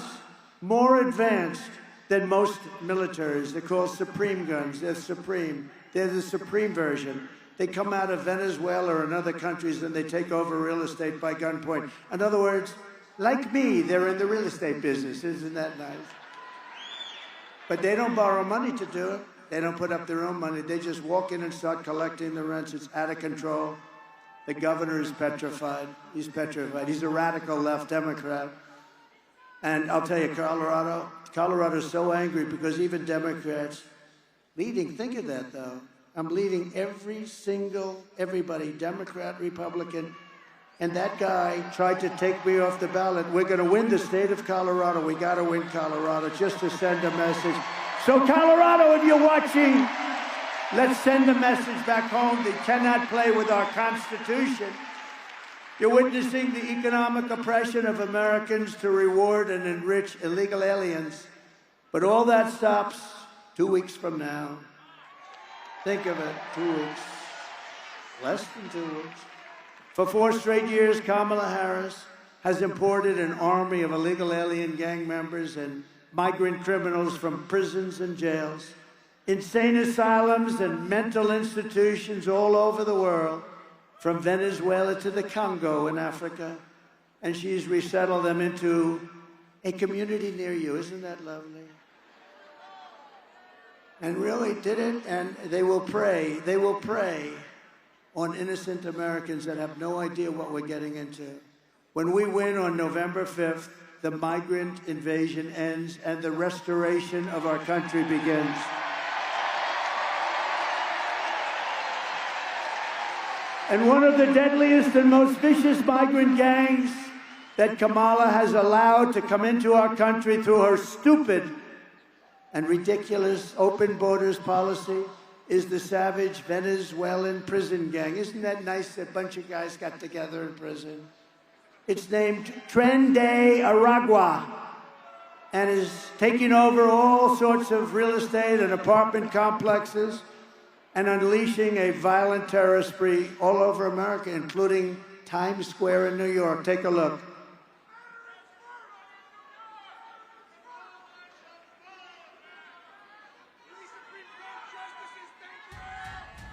Speaker 2: more advanced than most militaries. They're called Supreme guns. They're Supreme. They're the Supreme version. They come out of Venezuela and other countries and they take over real estate by gunpoint. In other words, like me, they're in the real estate business. Isn't that nice? But they don't borrow money to do it. They don't put up their own money. They just walk in and start collecting the rents. It's out of control. The governor is petrified. He's petrified. He's a radical left Democrat. And I'll tell you, Colorado's so angry because even Democrats leading, think of that though. I'm leading everybody, Democrat, Republican, and that guy tried to take me off the ballot. We're going to win the state of Colorado. We got to win Colorado just to send a message. So Colorado, if you're watching, let's send a message back home. They cannot play with our Constitution. You're witnessing the economic oppression of Americans to reward and enrich illegal aliens. But all that stops 2 weeks from now. Think of it, 2 weeks. Less than 2 weeks. For 4 straight years, Kamala Harris has imported an army of illegal alien gang members and migrant criminals from prisons and jails, insane asylums and mental institutions all over the world, from Venezuela to the Congo in Africa, and she's resettled them into a community near you. Isn't that lovely? And really did it, and they will prey on innocent Americans that have no idea what we're getting into. When we win on November 5th, the migrant invasion ends and the restoration of our country begins. And one of the deadliest and most vicious migrant gangs that Kamala has allowed to come into our country through her stupid and ridiculous open borders policy is the savage Venezuelan prison gang. Isn't that nice that a bunch of guys got together in prison? It's named Tren de Aragua and is taking over all sorts of real estate and apartment complexes and unleashing a violent terror spree all over America, including Times Square in New York. Take a look.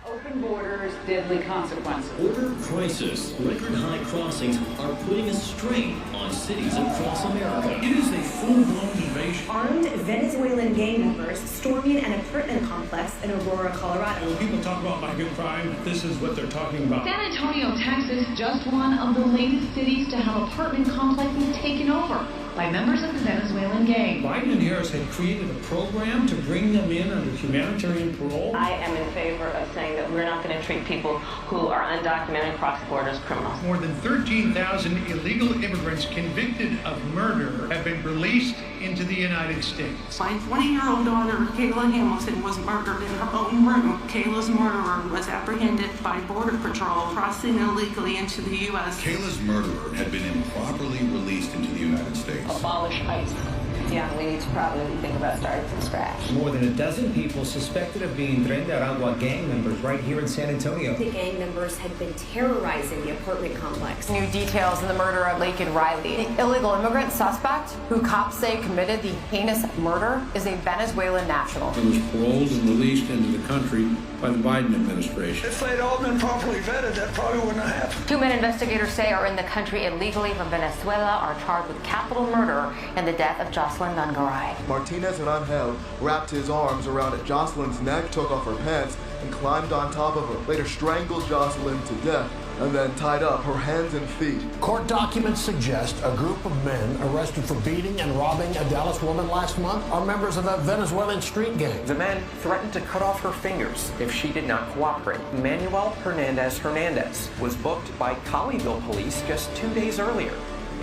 Speaker 10: Open borders, deadly consequences.
Speaker 11: Border crisis, record high crossings are putting a strain on cities across America.
Speaker 12: It is a full-blown invasion.
Speaker 13: Armed Venezuelan gang members storming an apartment complex in Aurora, Colorado.
Speaker 12: When people talk about migrant crime, this is what they're talking about.
Speaker 10: San Antonio, Texas, just one of the latest cities to have apartment complexes taken over by members of the Venezuelan gang.
Speaker 12: Biden and Harris had created a program to bring them in under humanitarian parole.
Speaker 14: I am in favor of saying that we're not going to treat people who are undocumented cross borders criminals.
Speaker 12: More than 13,000 illegal immigrants convicted of murder have been released into the United States.
Speaker 15: My 20-year-old daughter, Kayla Hamilton, was murdered in her own room. Kayla's murderer was apprehended by Border Patrol crossing illegally into the U.S.
Speaker 16: Kayla's murderer had been improperly released into the United States.
Speaker 14: Abolish ICE. Yeah, we need to probably think about starting from scratch.
Speaker 17: More than a dozen people suspected of being Tren de Aragua gang members right here in San Antonio.
Speaker 13: The gang members had been terrorizing the apartment complex.
Speaker 18: New details in the murder of Laken Riley. The illegal immigrant suspect, who cops say committed the heinous murder, is a Venezuelan national.
Speaker 19: He was paroled and released into the country by the Biden administration.
Speaker 20: If they'd all been properly vetted, that probably wouldn't have happened.
Speaker 21: 2 men investigators say are in the country illegally from Venezuela are charged with capital murder and the death of Jocelyn Nungaray.
Speaker 22: Martinez and Angel wrapped his arms around Jocelyn's neck, took off her pants, and climbed on top of her. Later strangled Jocelyn to death and then tied up her hands and feet.
Speaker 23: Court documents suggest a group of men arrested for beating and robbing a Dallas woman last month are members of a Venezuelan street gang.
Speaker 24: The men threatened to cut off her fingers if she did not cooperate. Manuel Hernandez was booked by Colleyville police just 2 days earlier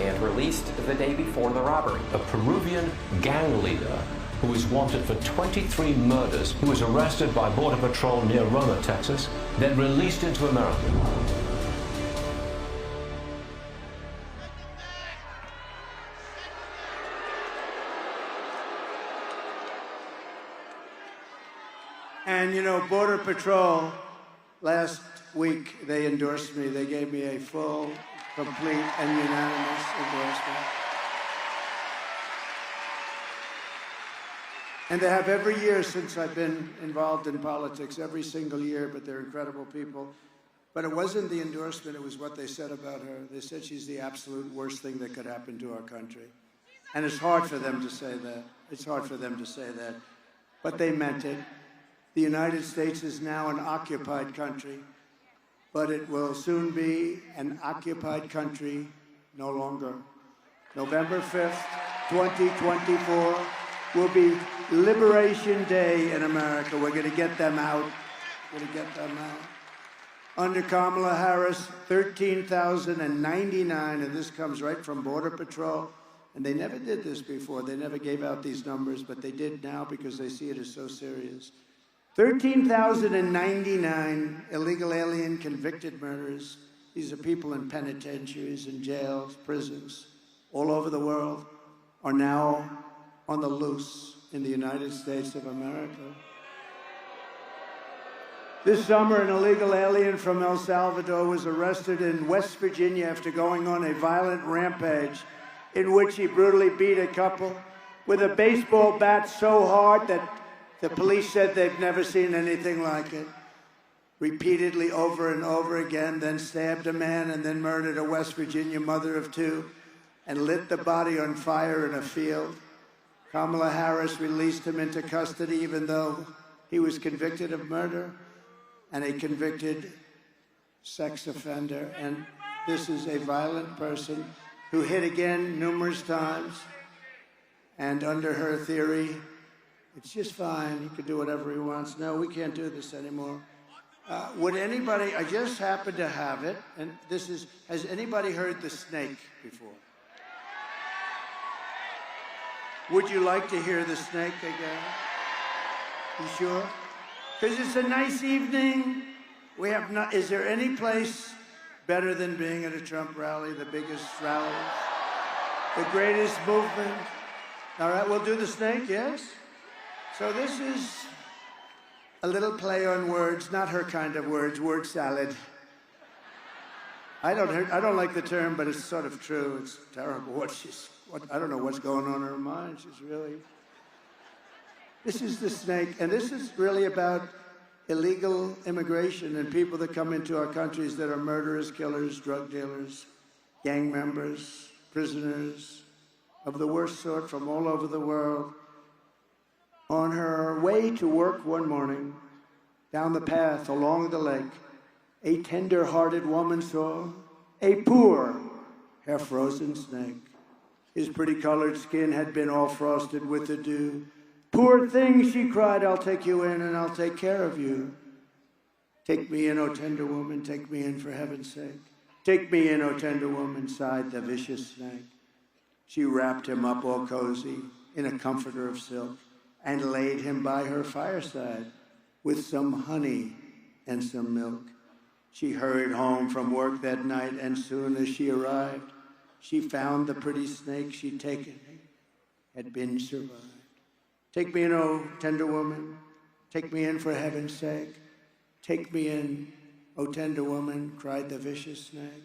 Speaker 24: and released the day before the robbery.
Speaker 25: A Peruvian gang leader who is wanted for 23 murders, who was arrested by Border Patrol near Roma, Texas, then released into America.
Speaker 2: And you know, Border Patrol, last week they endorsed me. They gave me a full, complete, and unanimous endorsement. And they have every year since I've been involved in politics, every single year, but they're incredible people. But it wasn't the endorsement, it was what they said about her. They said she's the absolute worst thing that could happen to our country. And it's hard for them to say that. It's hard for them to say that. But they meant it. The United States is now an occupied country, but it will soon be an occupied country no longer. November 5th, 2024 will be Liberation Day in America. We're going to get them out. We're going to get them out. Under Kamala Harris, 13,099, and this comes right from Border Patrol. And they never did this before. They never gave out these numbers, but they did now because they see it as so serious. 13,099 illegal alien convicted murderers. These are people in penitentiaries and jails, prisons, all over the world, are now on the loose in the United States of America. This summer, an illegal alien from El Salvador was arrested in West Virginia after going on a violent rampage in which he brutally beat a couple with a baseball bat so hard that the police said they've never seen anything like it. Repeatedly over and over again, then stabbed a man and then murdered a West Virginia mother of two and lit the body on fire in a field. Kamala Harris released him into custody even though he was convicted of murder and a convicted sex offender. And this is a violent person who hit again numerous times. And under her theory, it's just fine. He can do whatever he wants. No, we can't do this anymore. Would anybody, I just happen to have it, and this is, has anybody heard the snake before? Would you like to hear the snake again? You sure? Because it's a nice evening. We have not, is there any place better than being at a Trump rally, the biggest rally, the greatest movement? All right, we'll do the snake, yes? So this is a little play on words, not her kind of words, word salad. I don't like the term, but it's sort of true. It's terrible. I don't know what's going on in her mind. She's really... This is the snake, and this is really about illegal immigration and people that come into our countries that are murderers, killers, drug dealers, gang members, prisoners of the worst sort from all over the world. On her way to work one morning, down the path along the lake, a tender-hearted woman saw a poor, half-frozen snake. His pretty-colored skin had been all frosted with the dew. "Poor thing," she cried, "I'll take you in and I'll take care of you." "Take me in, O tender woman, take me in for heaven's sake. Take me in, O tender woman," sighed the vicious snake. She wrapped him up all cozy in a comforter of silk and laid him by her fireside with some honey and some milk. She hurried home from work that night, and soon as she arrived, she found the pretty snake she'd taken had been survived. "Take me in, O tender woman, take me in for heaven's sake. Take me in, O tender woman," cried the vicious snake.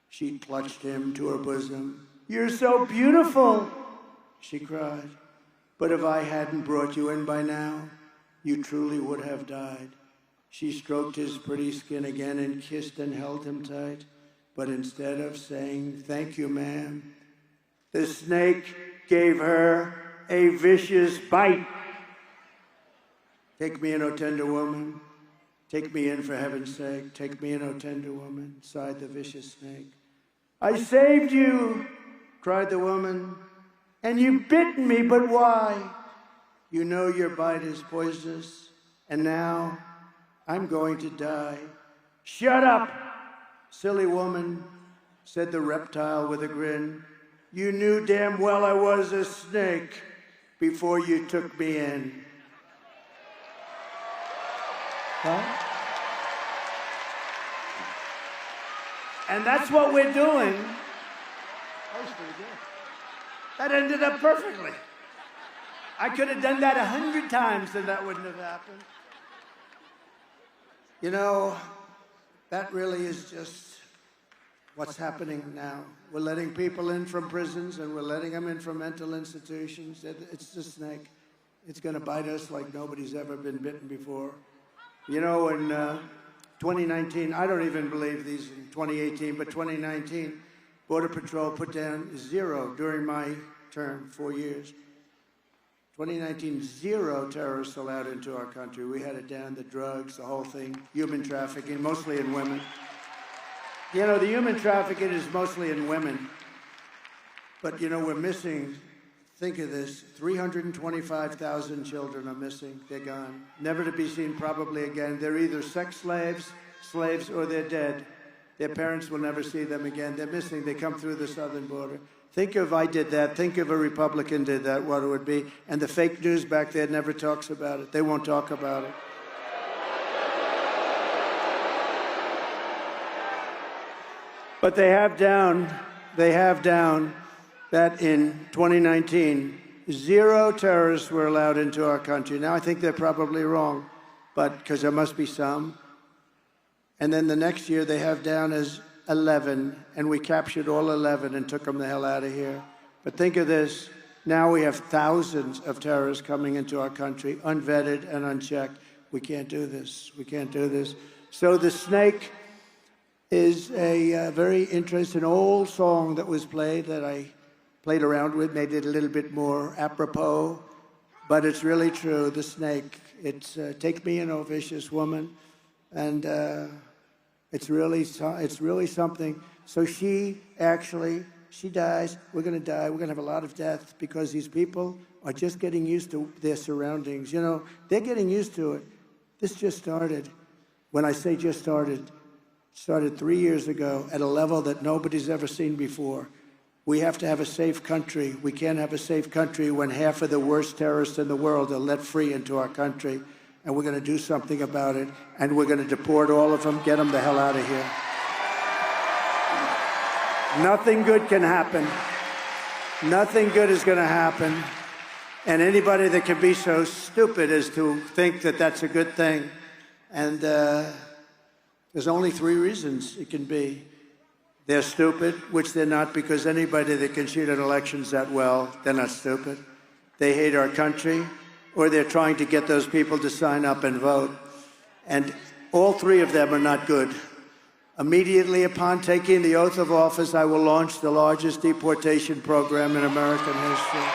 Speaker 2: She clutched him to her bosom. "You're so beautiful," she cried. "But if I hadn't brought you in by now, you truly would have died." She stroked his pretty skin again and kissed and held him tight. But instead of saying, "Thank you, ma'am," the snake gave her a vicious bite. "Take me in, O tender woman. Take me in for heaven's sake. Take me in, O tender woman," sighed the vicious snake. "I saved you," cried the woman, "and you've bitten me, but why? You know your bite is poisonous, and now I'm going to die." "Shut up, silly woman," said the reptile with a grin. "You knew damn well I was a snake before you took me in." Huh? And that's what we're doing. That was pretty good. That ended up perfectly. I could have done that 100 times and that wouldn't have happened. You know, that really is just what's happening now. We're letting people in from prisons and we're letting them in from mental institutions. It's the snake. It's going to bite us like nobody's ever been bitten before. You know, in 2019, I don't even believe these in 2018, but 2019, Border Patrol put down 0 during my term, 4 years. 2019, 0 terrorists allowed into our country. We had it down, the drugs, the whole thing, human trafficking, mostly in women. You know, the human trafficking is mostly in women. But, you know, we're missing, think of this, 325,000 children are missing. They're gone. Never to be seen probably again. They're either sex slaves, or they're dead. Their parents will never see them again. They're missing. They come through the southern border. Think if I did that. Think if a Republican did that, what it would be. And the fake news back there never talks about it. They won't talk about it. But they have down that in 2019, 0 terrorists were allowed into our country. Now, I think they're probably wrong, but because there must be some. And then the next year, they have down as 11, and we captured all 11 and took them the hell out of here. But think of this. Now we have thousands of terrorists coming into our country, unvetted and unchecked. We can't do this. We can't do this. So the snake is a very interesting old song that was played that I played around with, made it a little bit more apropos, but it's really true, the snake. It's take me, an vicious woman, and it's really something. So she dies, we're gonna die, we're gonna have a lot of death because these people are just getting used to their surroundings. You know, they're getting used to it. This just started. When I say just started 3 years ago at a level that nobody's ever seen before. We have to have a safe country. We can't have a safe country when half of the worst terrorists in the world are let free into our country. And we're going to do something about it. And we're going to deport all of them, get them the hell out of here. Nothing good can happen. Nothing good is going to happen. And anybody that can be so stupid as to think that that's a good thing. And there's only 3 reasons it can be. They're stupid, which they're not, because anybody that can cheat in elections that well, they're not stupid. They hate our country, or they're trying to get those people to sign up and vote. And all 3 of them are not good. Immediately upon taking the oath of office, I will launch the largest deportation program in American history.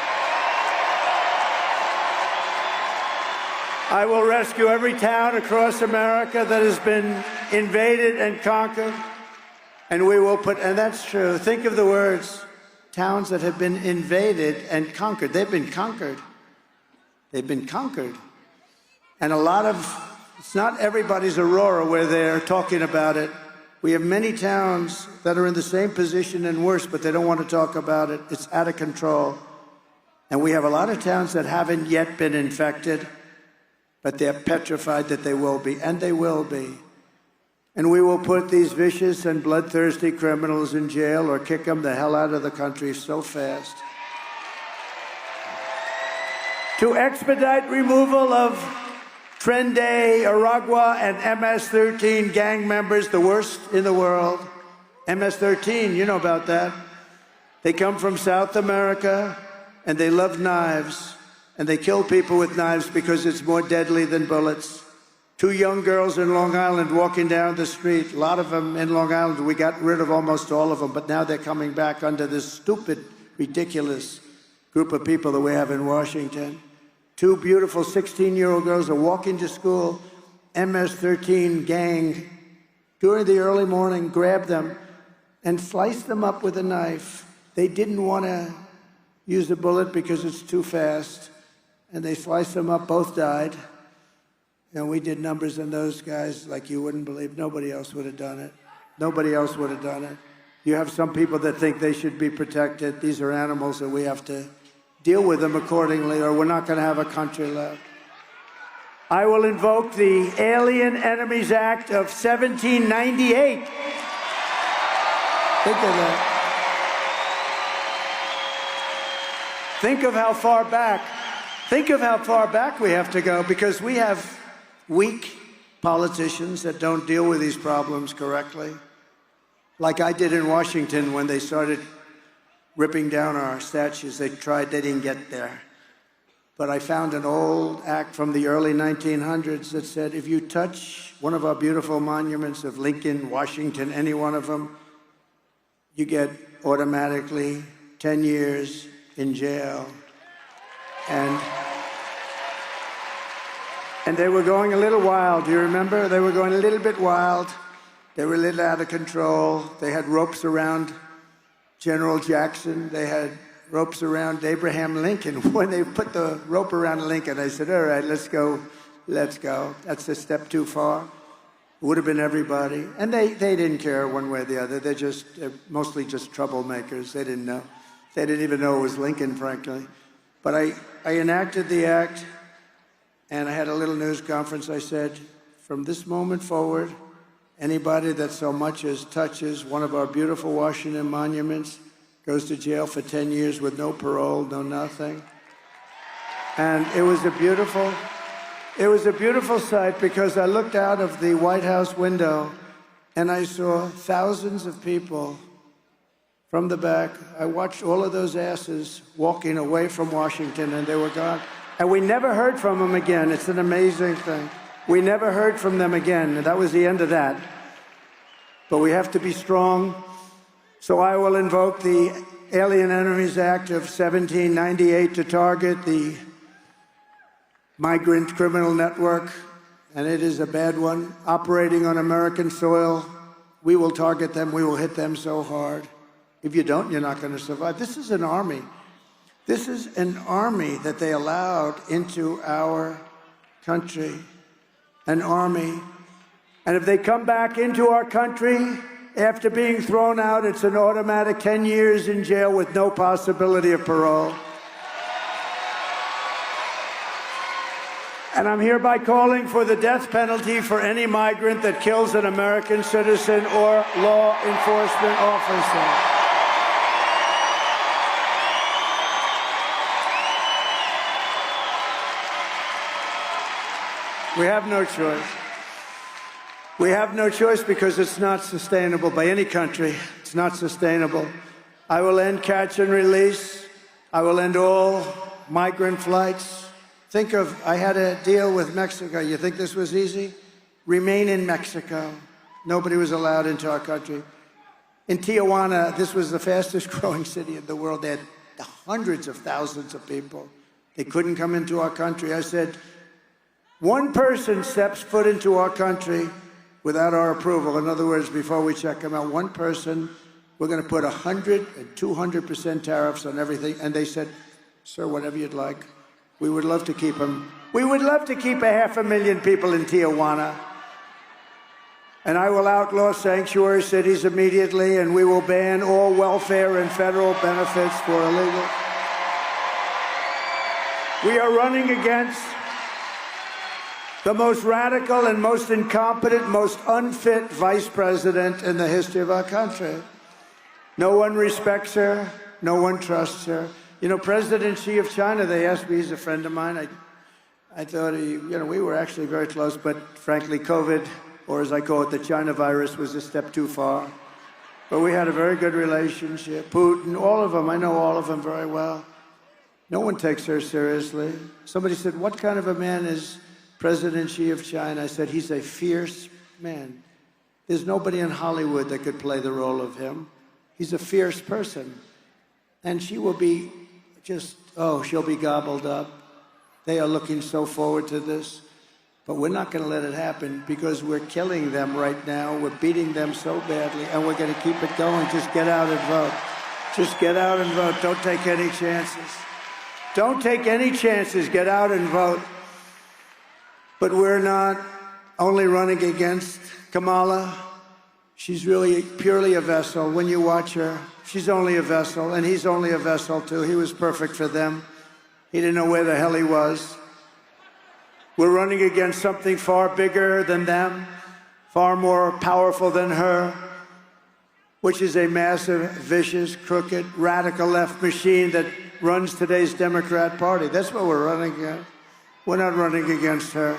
Speaker 2: I will rescue every town across America that has been invaded and conquered. And we will put, and that's true, think of the words, towns that have been invaded and conquered. They've been conquered. They've been conquered. And a lot of, it's not everybody's Aurora where they're talking about it. We have many towns that are in the same position and worse, but they don't want to talk about it. It's out of control. And we have a lot of towns that haven't yet been infected, but they're petrified that they will be, and they will be. And we will put these vicious and bloodthirsty criminals in jail or kick them the hell out of the country so fast. To expedite removal of Trende, Aragua, and MS-13 gang members, the worst in the world. MS-13, you know about that. They come from South America, and they love knives, and they kill people with knives because it's more deadly than bullets. 2 young girls in Long Island walking down the street, a lot of them in Long Island. We got rid of almost all of them, but now they're coming back under this stupid, ridiculous group of people that we have in Washington. 2 beautiful 16-year-old girls are walking to school. MS-13 gang, during the early morning, grabbed them and sliced them up with a knife. They didn't want to use the bullet because it's too fast, and they sliced them up. Both died. And we did numbers on those guys like you wouldn't believe. Nobody else would have done it. Nobody else would have done it. You have some people that think they should be protected. These are animals, and we have to deal with them accordingly, or we're not going to have a country left. I will invoke the Alien Enemies Act of 1798. Think of that. Think of how far back. Think of how far back we have to go, because we have weak politicians that don't deal with these problems correctly. Like I did in Washington when they started ripping down our statues. They didn't get there. But I found an old act from the early 1900s that said, if you touch one of our beautiful monuments of Lincoln, Washington, any one of them, you get automatically 10 years in jail. And And they were going a little wild. Do you remember? They were going a little bit wild. They were a little out of control. They had ropes around General Jackson. They had ropes around Abraham Lincoln. When they put the rope around Lincoln, I said, all right, let's go. Let's go. That's a step too far. It would have been everybody. And they didn't care one way or the other. They're mostly just troublemakers. They didn't know. They didn't even know it was Lincoln, frankly. But I enacted the act, and I had a little news conference. I said, from this moment forward, anybody that so much as touches one of our beautiful Washington monuments goes to jail for 10 years with no parole, no nothing. And it was a beautiful sight, because I looked out of the White House window and I saw thousands of people from the back. I watched all of those asses walking away from Washington, and they were gone. And we never heard from them again. It's an amazing thing. We never heard from them again, and that was the end of that. But we have to be strong. So I will invoke the Alien Enemies Act of 1798 to target the migrant criminal network, and it is a bad one, operating on American soil. We will target them. We will hit them so hard. If you don't, you're not going to survive. This is an army. This is an army that they allowed into our country, an army. And if they come back into our country after being thrown out, it's an automatic 10 years in jail with no possibility of parole. And I'm hereby calling for the death penalty for any migrant that kills an American citizen or law enforcement officer. We have no choice. We have no choice because it's not sustainable by any country. It's not sustainable. I will end catch and release. I will end all migrant flights. Think of, I had a deal with Mexico. You think this was easy? Remain in Mexico. Nobody was allowed into our country. In Tijuana, this was the fastest growing city in the world. They had hundreds of thousands of people. They couldn't come into our country. I said, one person steps foot into our country without our approval. In other words, before we check them out, one person, we're going to put 100 and 200% tariffs on everything. And they said, sir, whatever you'd like. We would love to keep them. We would love to keep 500,000 people in Tijuana. And I will outlaw sanctuary cities immediately, and we will ban all welfare and federal benefits for illegal. We are running against the most radical and most incompetent, most unfit vice president in the history of our country. No one respects her. No one trusts her. You know, President Xi of China, they asked me, he's a friend of mine. I thought, we were actually very close, but frankly, COVID, or as I call it, the China virus, was a step too far. But we had a very good relationship. Putin, all of them, I know all of them very well. No one takes her seriously. Somebody said, what kind of a man is President Xi of China? I said, he's a fierce man. There's nobody in Hollywood that could play the role of him. He's a fierce person. And she will be she'll be gobbled up. They are looking so forward to this. But we're not going to let it happen because we're killing them right now. We're beating them so badly, and we're going to keep it going. Just get out and vote. Just get out and vote. Don't take any chances. Don't take any chances. Get out and vote. But we're not only running against Kamala. She's really purely a vessel. When you watch her, she's only a vessel, and he's only a vessel, too. He was perfect for them. He didn't know where the hell he was. We're running against something far bigger than them, far more powerful than her, which is a massive, vicious, crooked, radical left machine that runs today's Democrat Party. That's what we're running against. We're not running against her.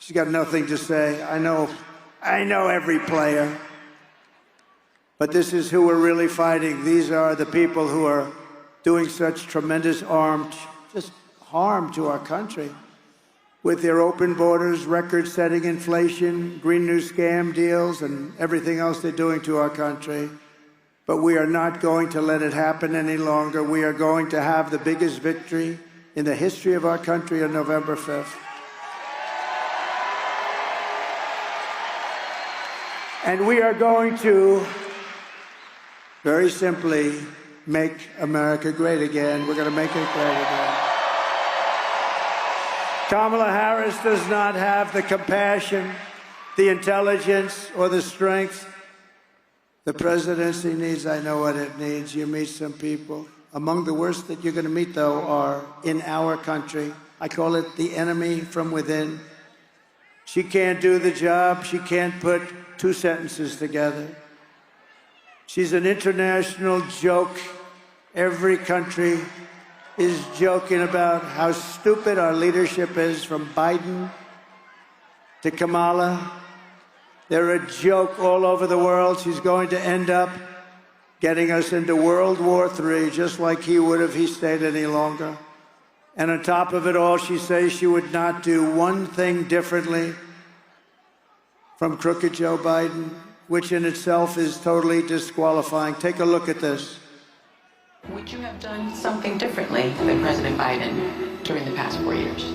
Speaker 2: She's got nothing to say. I know every player. But this is who we're really fighting. These are the people who are doing such tremendous harm to our country with their open borders, record-setting inflation, Green New Scam deals, and everything else they're doing to our country. But we are not going to let it happen any longer. We are going to have the biggest victory in the history of our country on November 5th. And we are going to, very simply, make America great again. We're going to make it great again. Kamala Harris does not have the compassion, the intelligence, or the strength the presidency needs. I know what it needs. You meet some people. Among the worst that you're going to meet, though, are in our country. I call it the enemy from within. She can't do the job. She can't put two sentences together. She's an international joke. Every country is joking about how stupid our leadership is, from Biden to Kamala. They're a joke all over the world. She's going to end up getting us into World War III, just like he would if he stayed any longer. And on top of it all, she says she would not do one thing differently from crooked Joe Biden, which in itself is totally disqualifying. Take a look at this.
Speaker 1: Would you have done something differently than President Biden during the past 4 years?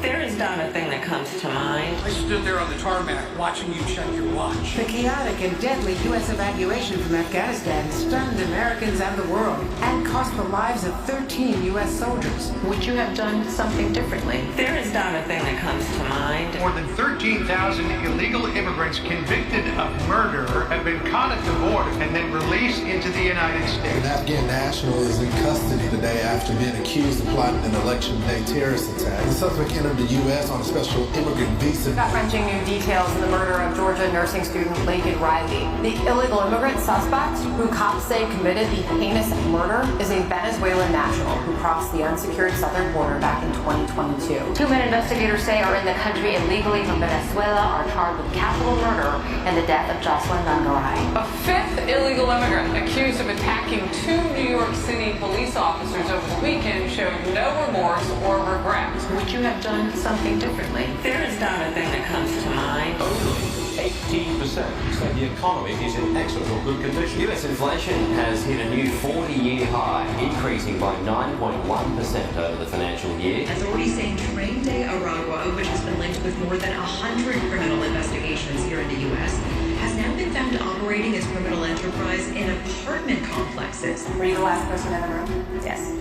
Speaker 14: There is not a thing that comes to mind.
Speaker 20: I stood there on the tarmac watching you check your watch.
Speaker 3: The chaotic and deadly U.S. evacuation from Afghanistan stunned Americans and the world and cost the lives of 13 U.S. soldiers.
Speaker 1: Would you have done something differently?
Speaker 14: There is not a thing that comes to mind.
Speaker 12: More than 13,000 illegal immigrants convicted of murder have been caught at the border and then released into the United States.
Speaker 5: An Afghan national is in custody today after being accused of plotting an election day terrorist attack. The suspect entered the U.S. on a special immigrant visa.
Speaker 18: Gut-wrenching new details in the murder of Georgia nursing student Laken Riley. The illegal immigrant suspect, who cops say committed the heinous murder, is a Venezuelan national who crossed the unsecured southern border back in 2022.
Speaker 21: Two men investigators say are in the country illegally from Venezuela are charged with capital murder and the death of Jocelyn Nungaray.
Speaker 6: A fifth illegal immigrant accused of attacking two New York City police officers over the weekend showed no remorse or regret.
Speaker 1: Would you have done something differently?
Speaker 14: There is not a thing that comes to mind.
Speaker 25: Only 18% say the economy is in excellent or good condition.
Speaker 8: US inflation has hit a new 40-year high, increasing by 9.1% over the financial year.
Speaker 26: Authorities saying Train Day Aragua, which has been linked with more than 100 criminal investigations here in the U.S., has now been found operating as criminal enterprise in apartment complexes.
Speaker 18: Were you the last person in the room?
Speaker 26: Yes.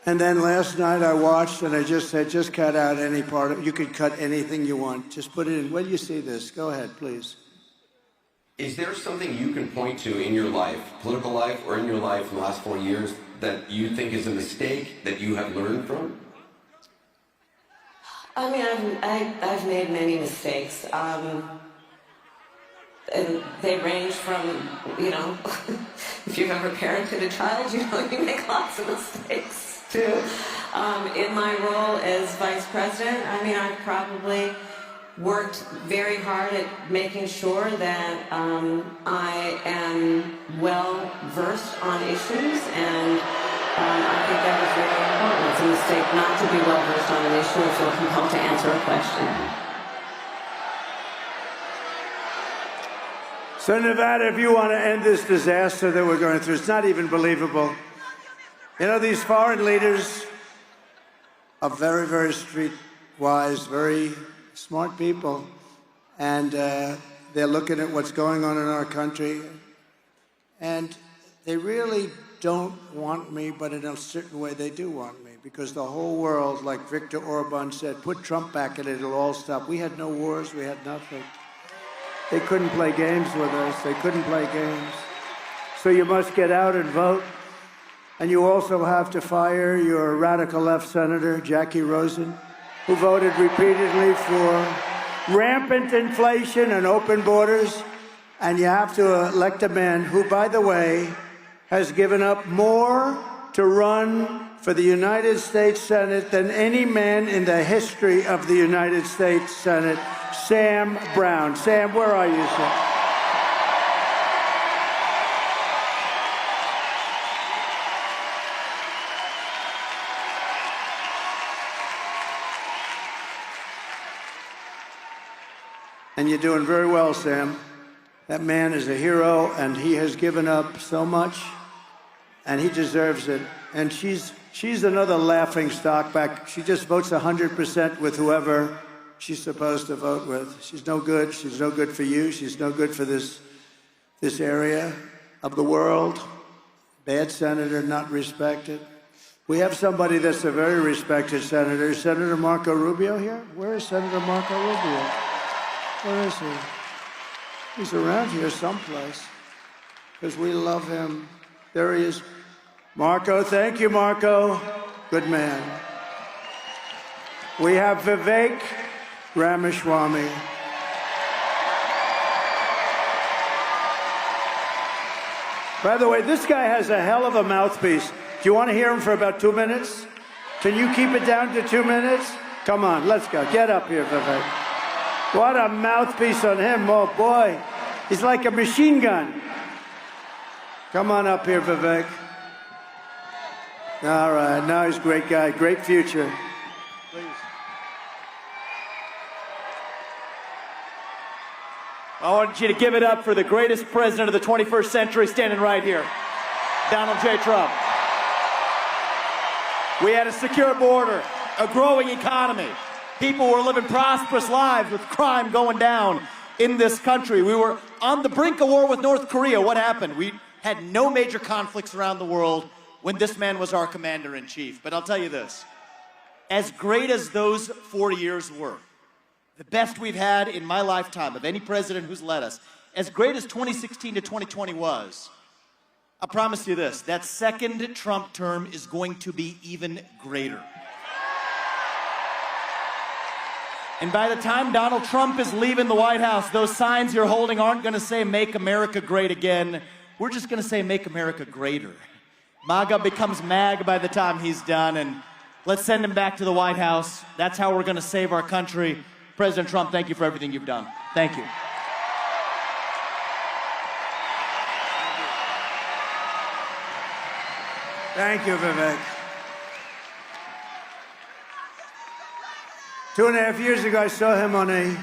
Speaker 2: And then last night I watched and I just said, just cut out any part of it. You could cut anything you want. Just put it in. When you see this, go ahead, please.
Speaker 27: Is there something you can point to in your life, political life, or in your life in the last 4 years that you think is a mistake that you have learned from?
Speaker 4: I mean, I've made many mistakes. And they range from, you know, if you've ever parented a child, you know, you make lots of mistakes too. In my role as vice president, I mean, I've probably worked very hard at making sure that I am well versed on issues, and I think that was very important. It's a mistake not to be well versed on an issue and feel compelled to answer a question.
Speaker 2: So Nevada, if you want to end this disaster that we're going through, it's not even believable. You know, these foreign leaders are very, very streetwise, very smart people, and they're looking at what's going on in our country, and they really don't want me, but in a certain way they do want me, because the whole world, like Viktor Orban said, put Trump back in it, it'll all stop. We had no wars, we had nothing. They couldn't play games with us. They couldn't play games. So you must get out and vote. And you also have to fire your radical left senator, Jackie Rosen, who voted repeatedly for rampant inflation and open borders. And you have to elect a man who, by the way, has given up more to run for the United States Senate than any man in the history of the United States Senate, Sam Brown. Sam, where are you, Sam? And you're doing very well, Sam. That man is a hero, and he has given up so much, and he deserves it. And she's she's another laughing stock back. She just votes 100% with whoever she's supposed to vote with. She's no good. She's no good for you. She's no good for this area of the world. Bad senator, not respected. We have somebody that's a very respected senator. Is Senator Marco Rubio here? Where is Senator Marco Rubio? Where is he? He's around here someplace, because we love him. There he is. Marco, thank you, Marco. Good man. We have Vivek Ramaswamy. By the way, this guy has a hell of a mouthpiece. Do you want to hear him for about 2 minutes? Can you keep it down to 2 minutes? Come on, let's go. Get up here, Vivek. What a mouthpiece on him. Oh, boy. He's like a machine gun. Come on up here, Vivek. All right, now he's a great guy. Great future. Please.
Speaker 7: I want you to give it up for the greatest president of the 21st century standing right here, Donald J. Trump. We had a secure border, a growing economy. People were living prosperous lives with crime going down in this country. We were on the brink of war with North Korea. What happened? We had no major conflicts around the world when this man was our commander-in-chief. But I'll tell you this, as great as those 4 years were, the best we've had in my lifetime of any president who's led us, as great as 2016 to 2020 was, I promise you this, that second Trump term is going to be even greater. And by the time Donald Trump is leaving the White House, those signs you're holding aren't going to say, "Make America Great Again." We're just going to say, "Make America Greater." MAGA becomes MAG by the time he's done, and let's send him back to the White House. That's how we're going to save our country. President Trump, thank you for everything you've done. Thank you.
Speaker 2: Thank you, Vivek. 2.5 years ago, I saw him on a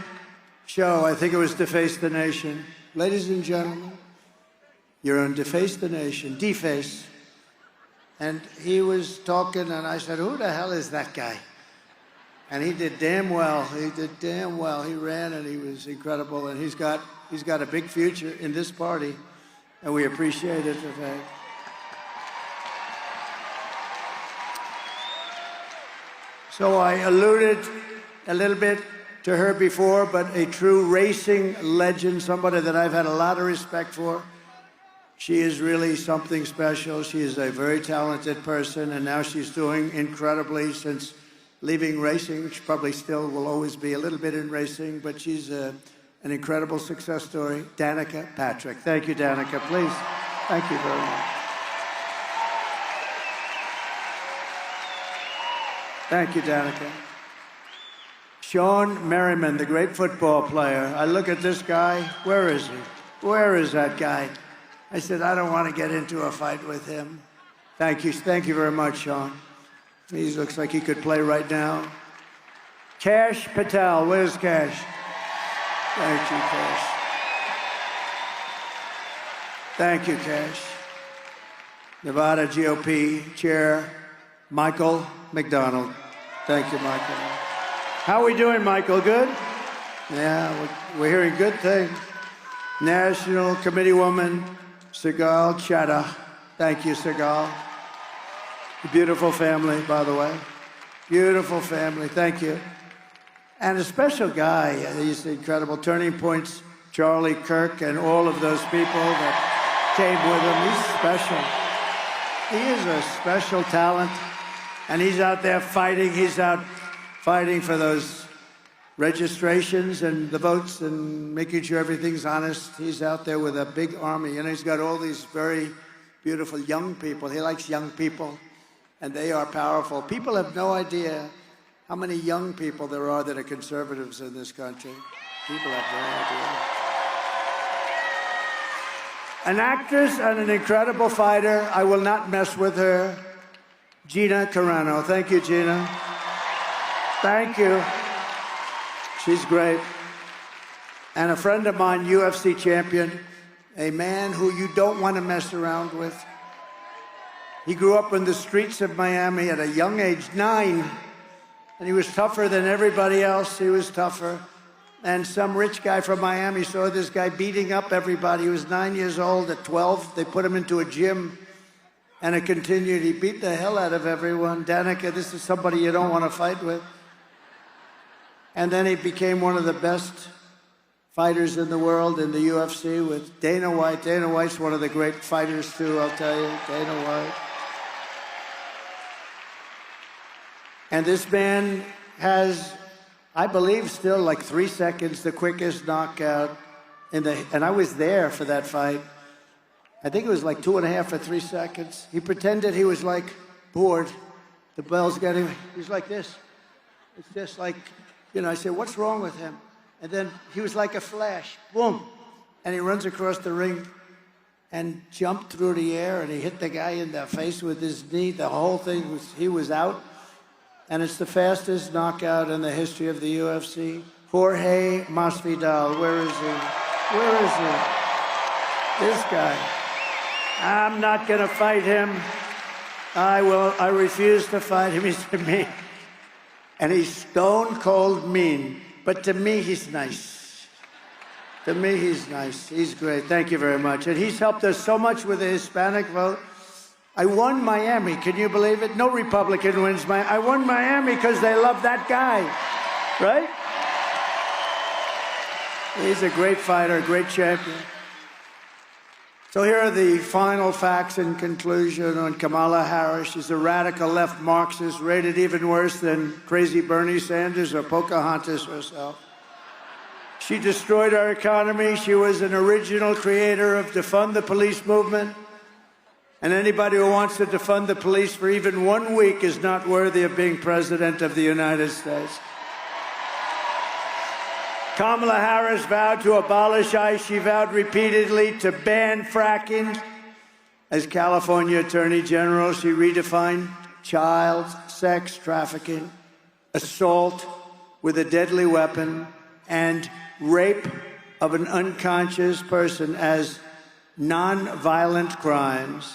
Speaker 2: show. I think it was Deface the Nation. Ladies and gentlemen, you're on Deface the Nation. Deface. And he was talking, and I said, "Who the hell is that guy?" And he did damn well. He did damn well. He ran, and he was incredible. And he's got a big future in this party, and we appreciate it, Vivek. So I alluded a little bit to her before, but a true racing legend, somebody that I've had a lot of respect for. She is really something special. She is a very talented person, and now she's doing incredibly since leaving racing. She probably still will always be a little bit in racing, but she's an incredible success story. Danica Patrick. Thank you, Danica. Please. Thank you very much. Thank you, Danica. Sean Merriman, the great football player. I look at this guy. Where is he? Where is that guy? I said, I don't want to get into a fight with him. Thank you. Thank you very much, Sean. He looks like he could play right now. Cash Patel. Where's Cash? Thank you, Cash. Thank you, Cash. Nevada GOP Chair Michael McDonald. Thank you, Michael. How are we doing, Michael? Good? Yeah, we're hearing good things. National Committee Woman Sigal Chattah. Thank you, Sigal. Beautiful family, by the way. Beautiful family. Thank you. And a special guy. He's incredible. Turning Point's Charlie Kirk and all of those people that came with him. He's special. He is a special talent. And he's out there fighting. He's out fighting for those registrations and the votes and making sure everything's honest. He's out there with a big army. And he's got all these very beautiful young people. He likes young people. And they are powerful. People have no idea how many young people there are that are conservatives in this country. People have no idea. An actress and an incredible fighter. I will not mess with her. Gina Carano. Thank you, Gina. Thank you. She's great. And a friend of mine, UFC champion, a man who you don't want to mess around with. He grew up in the streets of Miami at a young age, 9. And he was tougher than everybody else. He was tougher. And some rich guy from Miami saw this guy beating up everybody. He was 9 years old. At 12, they put him into a gym. And it continued. He beat the hell out of everyone. Danica, this is somebody you don't want to fight with. And then he became one of the best fighters in the world in the UFC with Dana White. Dana White's one of the great fighters, too, I'll tell you. Dana White. And this man has, I believe, still like 3 seconds, the quickest knockout in the, and I was there for that fight. I think it was like 2.5 or 3 seconds. He pretended he was like bored. The bell's getting, he's like this. It's just like, you know, I said, what's wrong with him? And then he was like a flash, boom. And he runs across the ring and jumped through the air and he hit the guy in the face with his knee. The whole thing was, he was out. And it's the fastest knockout in the history of the UFC. Jorge Masvidal, where is he? Where is he? This guy. I'm not gonna fight him. I refuse to fight him. He's mean. And he's stone cold mean. But to me, he's nice. To me, he's nice. He's great. Thank you very much. And he's helped us so much with the Hispanic vote. I won Miami. Can you believe it? No Republican wins Miami. I won Miami because they love that guy. Right? He's a great fighter, great champion. So here are the final facts in conclusion on Kamala Harris. She's a radical left Marxist, rated even worse than crazy Bernie Sanders or Pocahontas herself. She destroyed our economy. She was an original creator of defund the police movement. And anybody who wants to defund the police for even 1 week is not worthy of being president of the United States. Kamala Harris vowed to abolish ICE. She vowed repeatedly to ban fracking. As California Attorney General, she redefined child sex trafficking, assault with a deadly weapon, and rape of an unconscious person as non-violent crimes.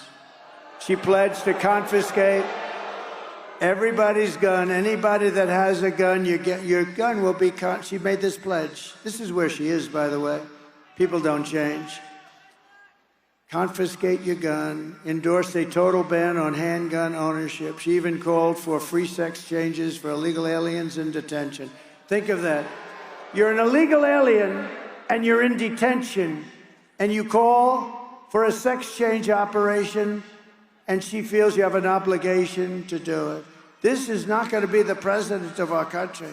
Speaker 2: She pledged to confiscate everybody's gun. Anybody that has a gun, your gun will be she made this pledge. This is where she is, by the way. People don't change. Confiscate your gun. Endorsed a total ban on handgun ownership. She even called for free sex changes for illegal aliens in detention. Think of that. You're an illegal alien and you're in detention and you call for a sex change operation and she feels you have an obligation to do it. This is not going to be the president of our country.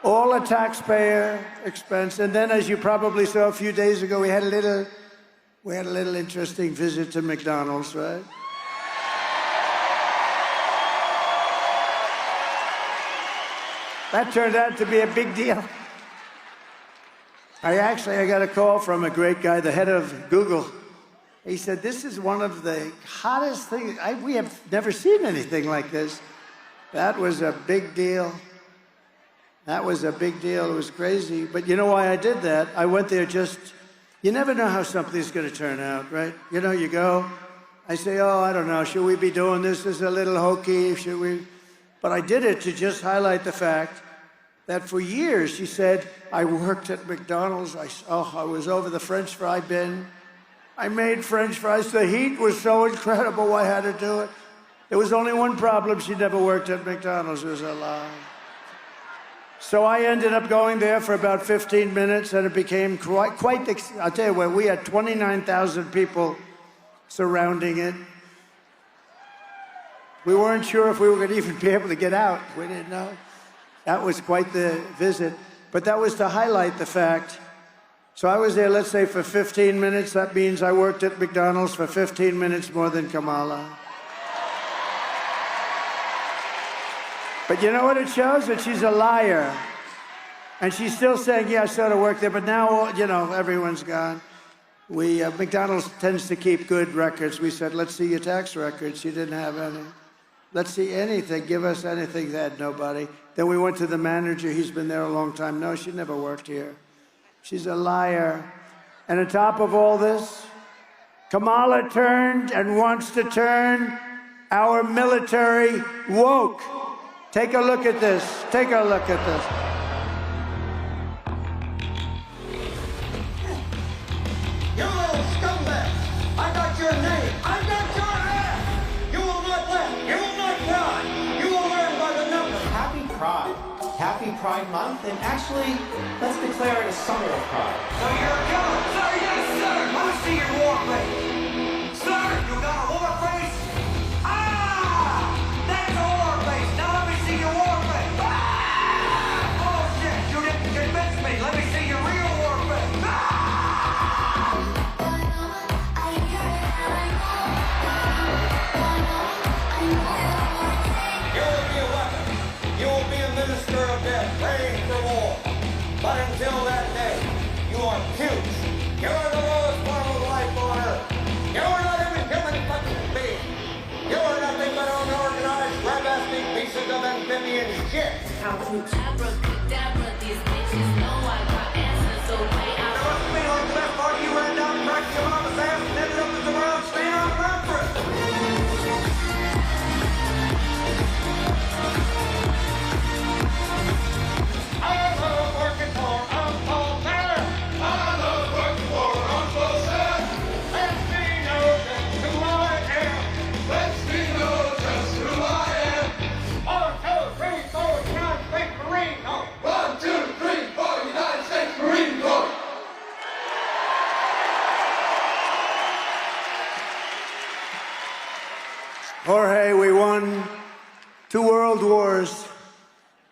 Speaker 2: All a taxpayer expense. And then, as you probably saw a few days ago, we had a little interesting visit to McDonald's, right? That turned out to be a big deal. I got a call from a great guy, the head of Google. He said, this is one of the hottest things. We have never seen anything like this. That was a big deal. That was a big deal. It was crazy. But you know why I did that? I went there you never know how something's going to turn out, right? You know, you go, I say, oh, I don't know, should we be doing this? This is a little hokey, should we? But I did it to just highlight the fact that for years, she said, I worked at McDonald's. I was over the French fry bin. I made French fries. The heat was so incredible, I had to do it. There was only one problem. She never worked at McDonald's. It was a lie. So I ended up going there for about 15 minutes, and it became I'll tell you what, we had 29,000 people surrounding it. We weren't sure if we were going to even be able to get out. We didn't know. That was quite the visit. But that was to highlight the fact. So I was there, let's say, for 15 minutes. That means I worked at McDonald's for 15 minutes more than Kamala. But you know what it shows? That she's a liar. And she's still saying, yeah, I sort of worked there, but now, you know, everyone's gone. McDonald's tends to keep good records. We said, let's see your tax records. She didn't have any. Let's see anything. Give us anything. They had nobody. Then we went to the manager. He's been there a long time. No, she never worked here. She's a liar. And on top of all this, Kamala turned and wants to turn our military woke. Take a look at this. Take a look at this.
Speaker 9: You little scumbag! I got your name! I got your ass! You will not laugh! You will not cry! You will learn by the numbers!
Speaker 10: Happy Pride. Happy Pride Month, and actually, let's declare it a summer of pride.
Speaker 9: So you're a killer! Sir, yes, sir! Let me see your war face! Sir, you got a war face? Ah! That's a war face! Now let me see your war face! Ah! Oh shit, you didn't convince me! Let me see your real war face! Ah! You will be a weapon. You will be a minister of death, praying for war. But until that day, you are cute. You are the lowest form of life on earth. You are not even human fucking being. You are nothing but unorganized, grab-asking pieces of amphibian shit. How cute. Abracadabra, these bitches know I got answers, so wait out. It must be like the best part you ran down and cracked your mama's ass and ended up as a round stand on breakfast.
Speaker 2: Jorge, we won 2 world wars.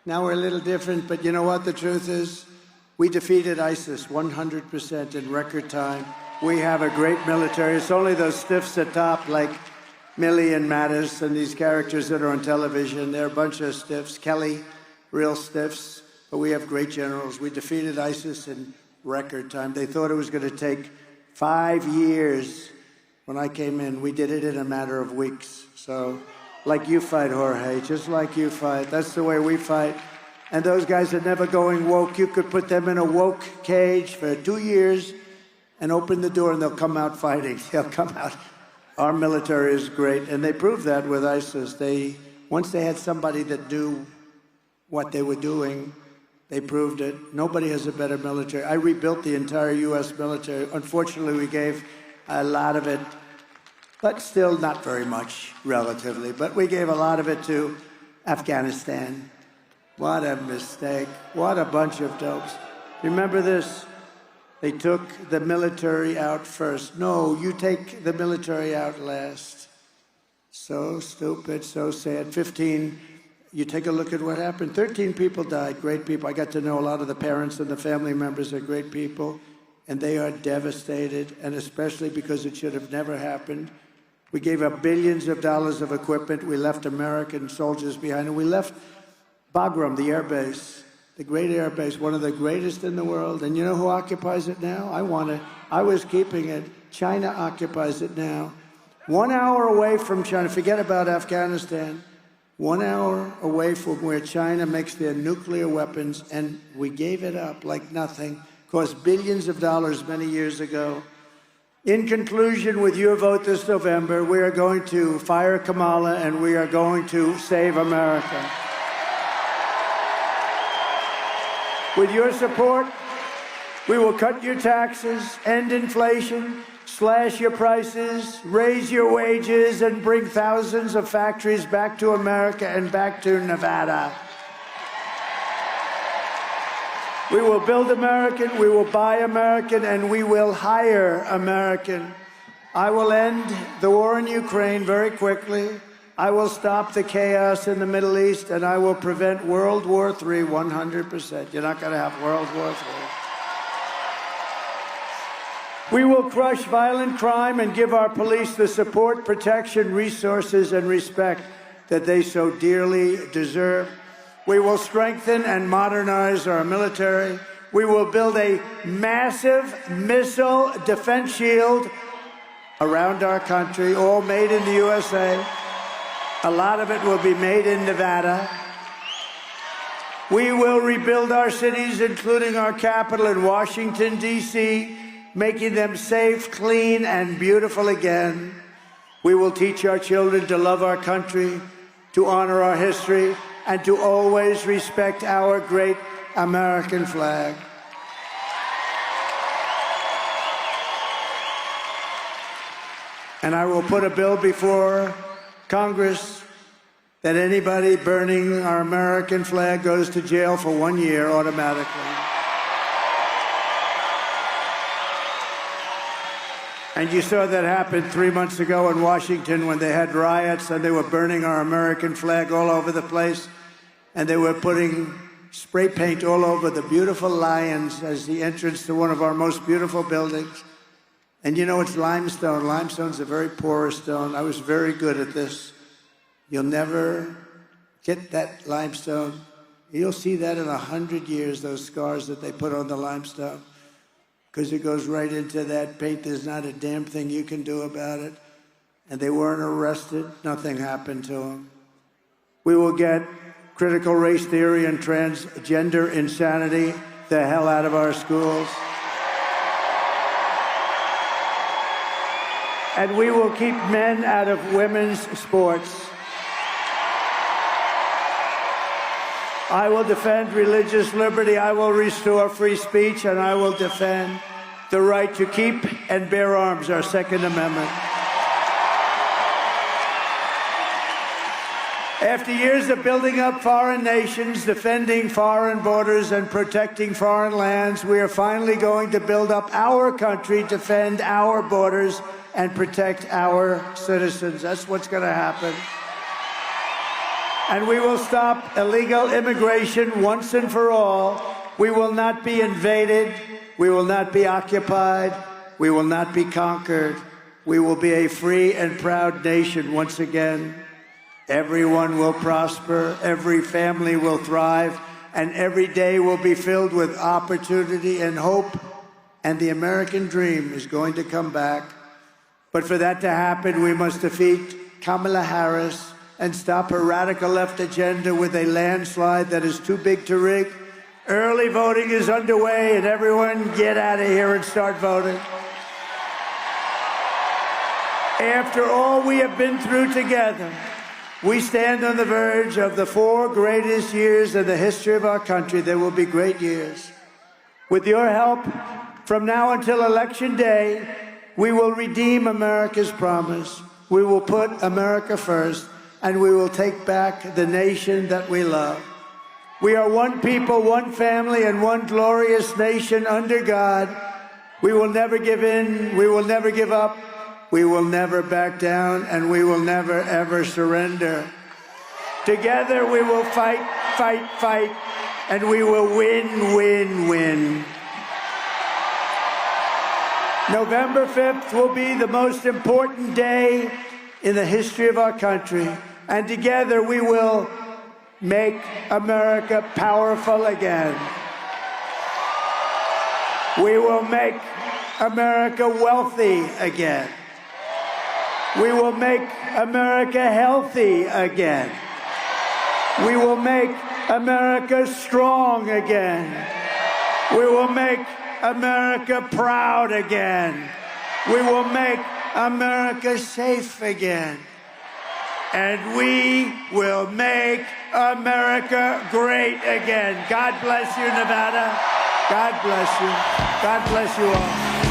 Speaker 2: Now we're a little different, but you know what the truth is? We defeated ISIS 100% in record time. We have a great military. It's only those stiffs at top, like Milley and Mattis and these characters that are on television. They're a bunch of stiffs. Kelly, real stiffs. But we have great generals. We defeated ISIS in record time. They thought it was going to take 5 years. When I came in, we did it in a matter of weeks. So, like you fight, Jorge, just like you fight. That's the way we fight. And those guys are never going woke. You could put them in a woke cage for 2 years and open the door and they'll come out fighting. They'll come out. Our military is great. And they proved that with ISIS. Once they had somebody that knew what they were doing, they proved it. Nobody has a better military. I rebuilt the entire U.S. military. Unfortunately, we gave a lot of it, but still not very much, relatively. But we gave a lot of it to Afghanistan. What a mistake. What a bunch of dopes. Remember this? They took the military out first. No, you take the military out last. So stupid, so sad. 15, you take a look at what happened. 13 people died, great people. I got to know a lot of the parents and the family members are great people. And they are devastated, and especially because it should have never happened. We gave up billions of dollars of equipment. We left American soldiers behind, and we left Bagram, the air base, the great air base, one of the greatest in the world. And you know who occupies it now? I was keeping it. China occupies it now. 1 hour away from China, forget about Afghanistan, 1 hour away from where China makes their nuclear weapons, and we gave it up like nothing. Cost billions of dollars many years ago. In conclusion, with your vote this November, we are going to fire Kamala and we are going to save America. With your support, we will cut your taxes, end inflation, slash your prices, raise your wages, and bring thousands of factories back to America and back to Nevada. We will build American, we will buy American, and we will hire American. I will end the war in Ukraine very quickly. I will stop the chaos in the Middle East, and I will prevent World War III 100%. You're not going to have World War III. We will crush violent crime and give our police the support, protection, resources, and respect that they so dearly deserve. We will strengthen and modernize our military. We will build a massive missile defense shield around our country, all made in the USA. A lot of it will be made in Nevada. We will rebuild our cities, including our capital in Washington, D.C., making them safe, clean, and beautiful again. We will teach our children to love our country, to honor our history, and to always respect our great American flag. And I will put a bill before Congress that anybody burning our American flag goes to jail for 1 year automatically. And you saw that happen 3 months ago in Washington when they had riots and they were burning our American flag all over the place. And they were putting spray paint all over the beautiful lions as the entrance to one of our most beautiful buildings. And you know, it's limestone. Limestone's a very porous stone. I was very good at this. You'll never get that limestone. You'll see that in 100 years, those scars that they put on the limestone, because it goes right into that paint. There's not a damn thing you can do about it. And they weren't arrested. Nothing happened to them. We will get critical race theory and transgender insanity the hell out of our schools. And we will keep men out of women's sports. I will defend religious liberty. I will restore free speech, and I will defend the right to keep and bear arms, our Second Amendment. After years of building up foreign nations, defending foreign borders, and protecting foreign lands, we are finally going to build up our country, defend our borders, and protect our citizens. That's what's going to happen. And we will stop illegal immigration once and for all. We will not be invaded. We will not be occupied. We will not be conquered. We will be a free and proud nation once again. Everyone will prosper. Every family will thrive. And every day will be filled with opportunity and hope. And the American dream is going to come back. But for that to happen, we must defeat Kamala Harris and stop her radical left agenda with a landslide that is too big to rig. Early voting is underway, and everyone get out of here and start voting. After all we have been through together, we stand on the verge of the 4 greatest years in the history of our country. There will be great years. With your help, from now until Election Day, we will redeem America's promise. We will put America first, and we will take back the nation that we love. We are one people, one family, and one glorious nation under God. We will never give in. We will never give up. We will never back down, and we will never, ever surrender. Together, we will fight, fight, fight, and we will win, win, win. November 5th will be the most important day in the history of our country, and together we will make America powerful again. We will make America wealthy again. We will make America healthy again. We will make America strong again. We will make America proud again. We will make America safe again. And we will make America great again. God bless you, Nevada. God bless you. God bless you all.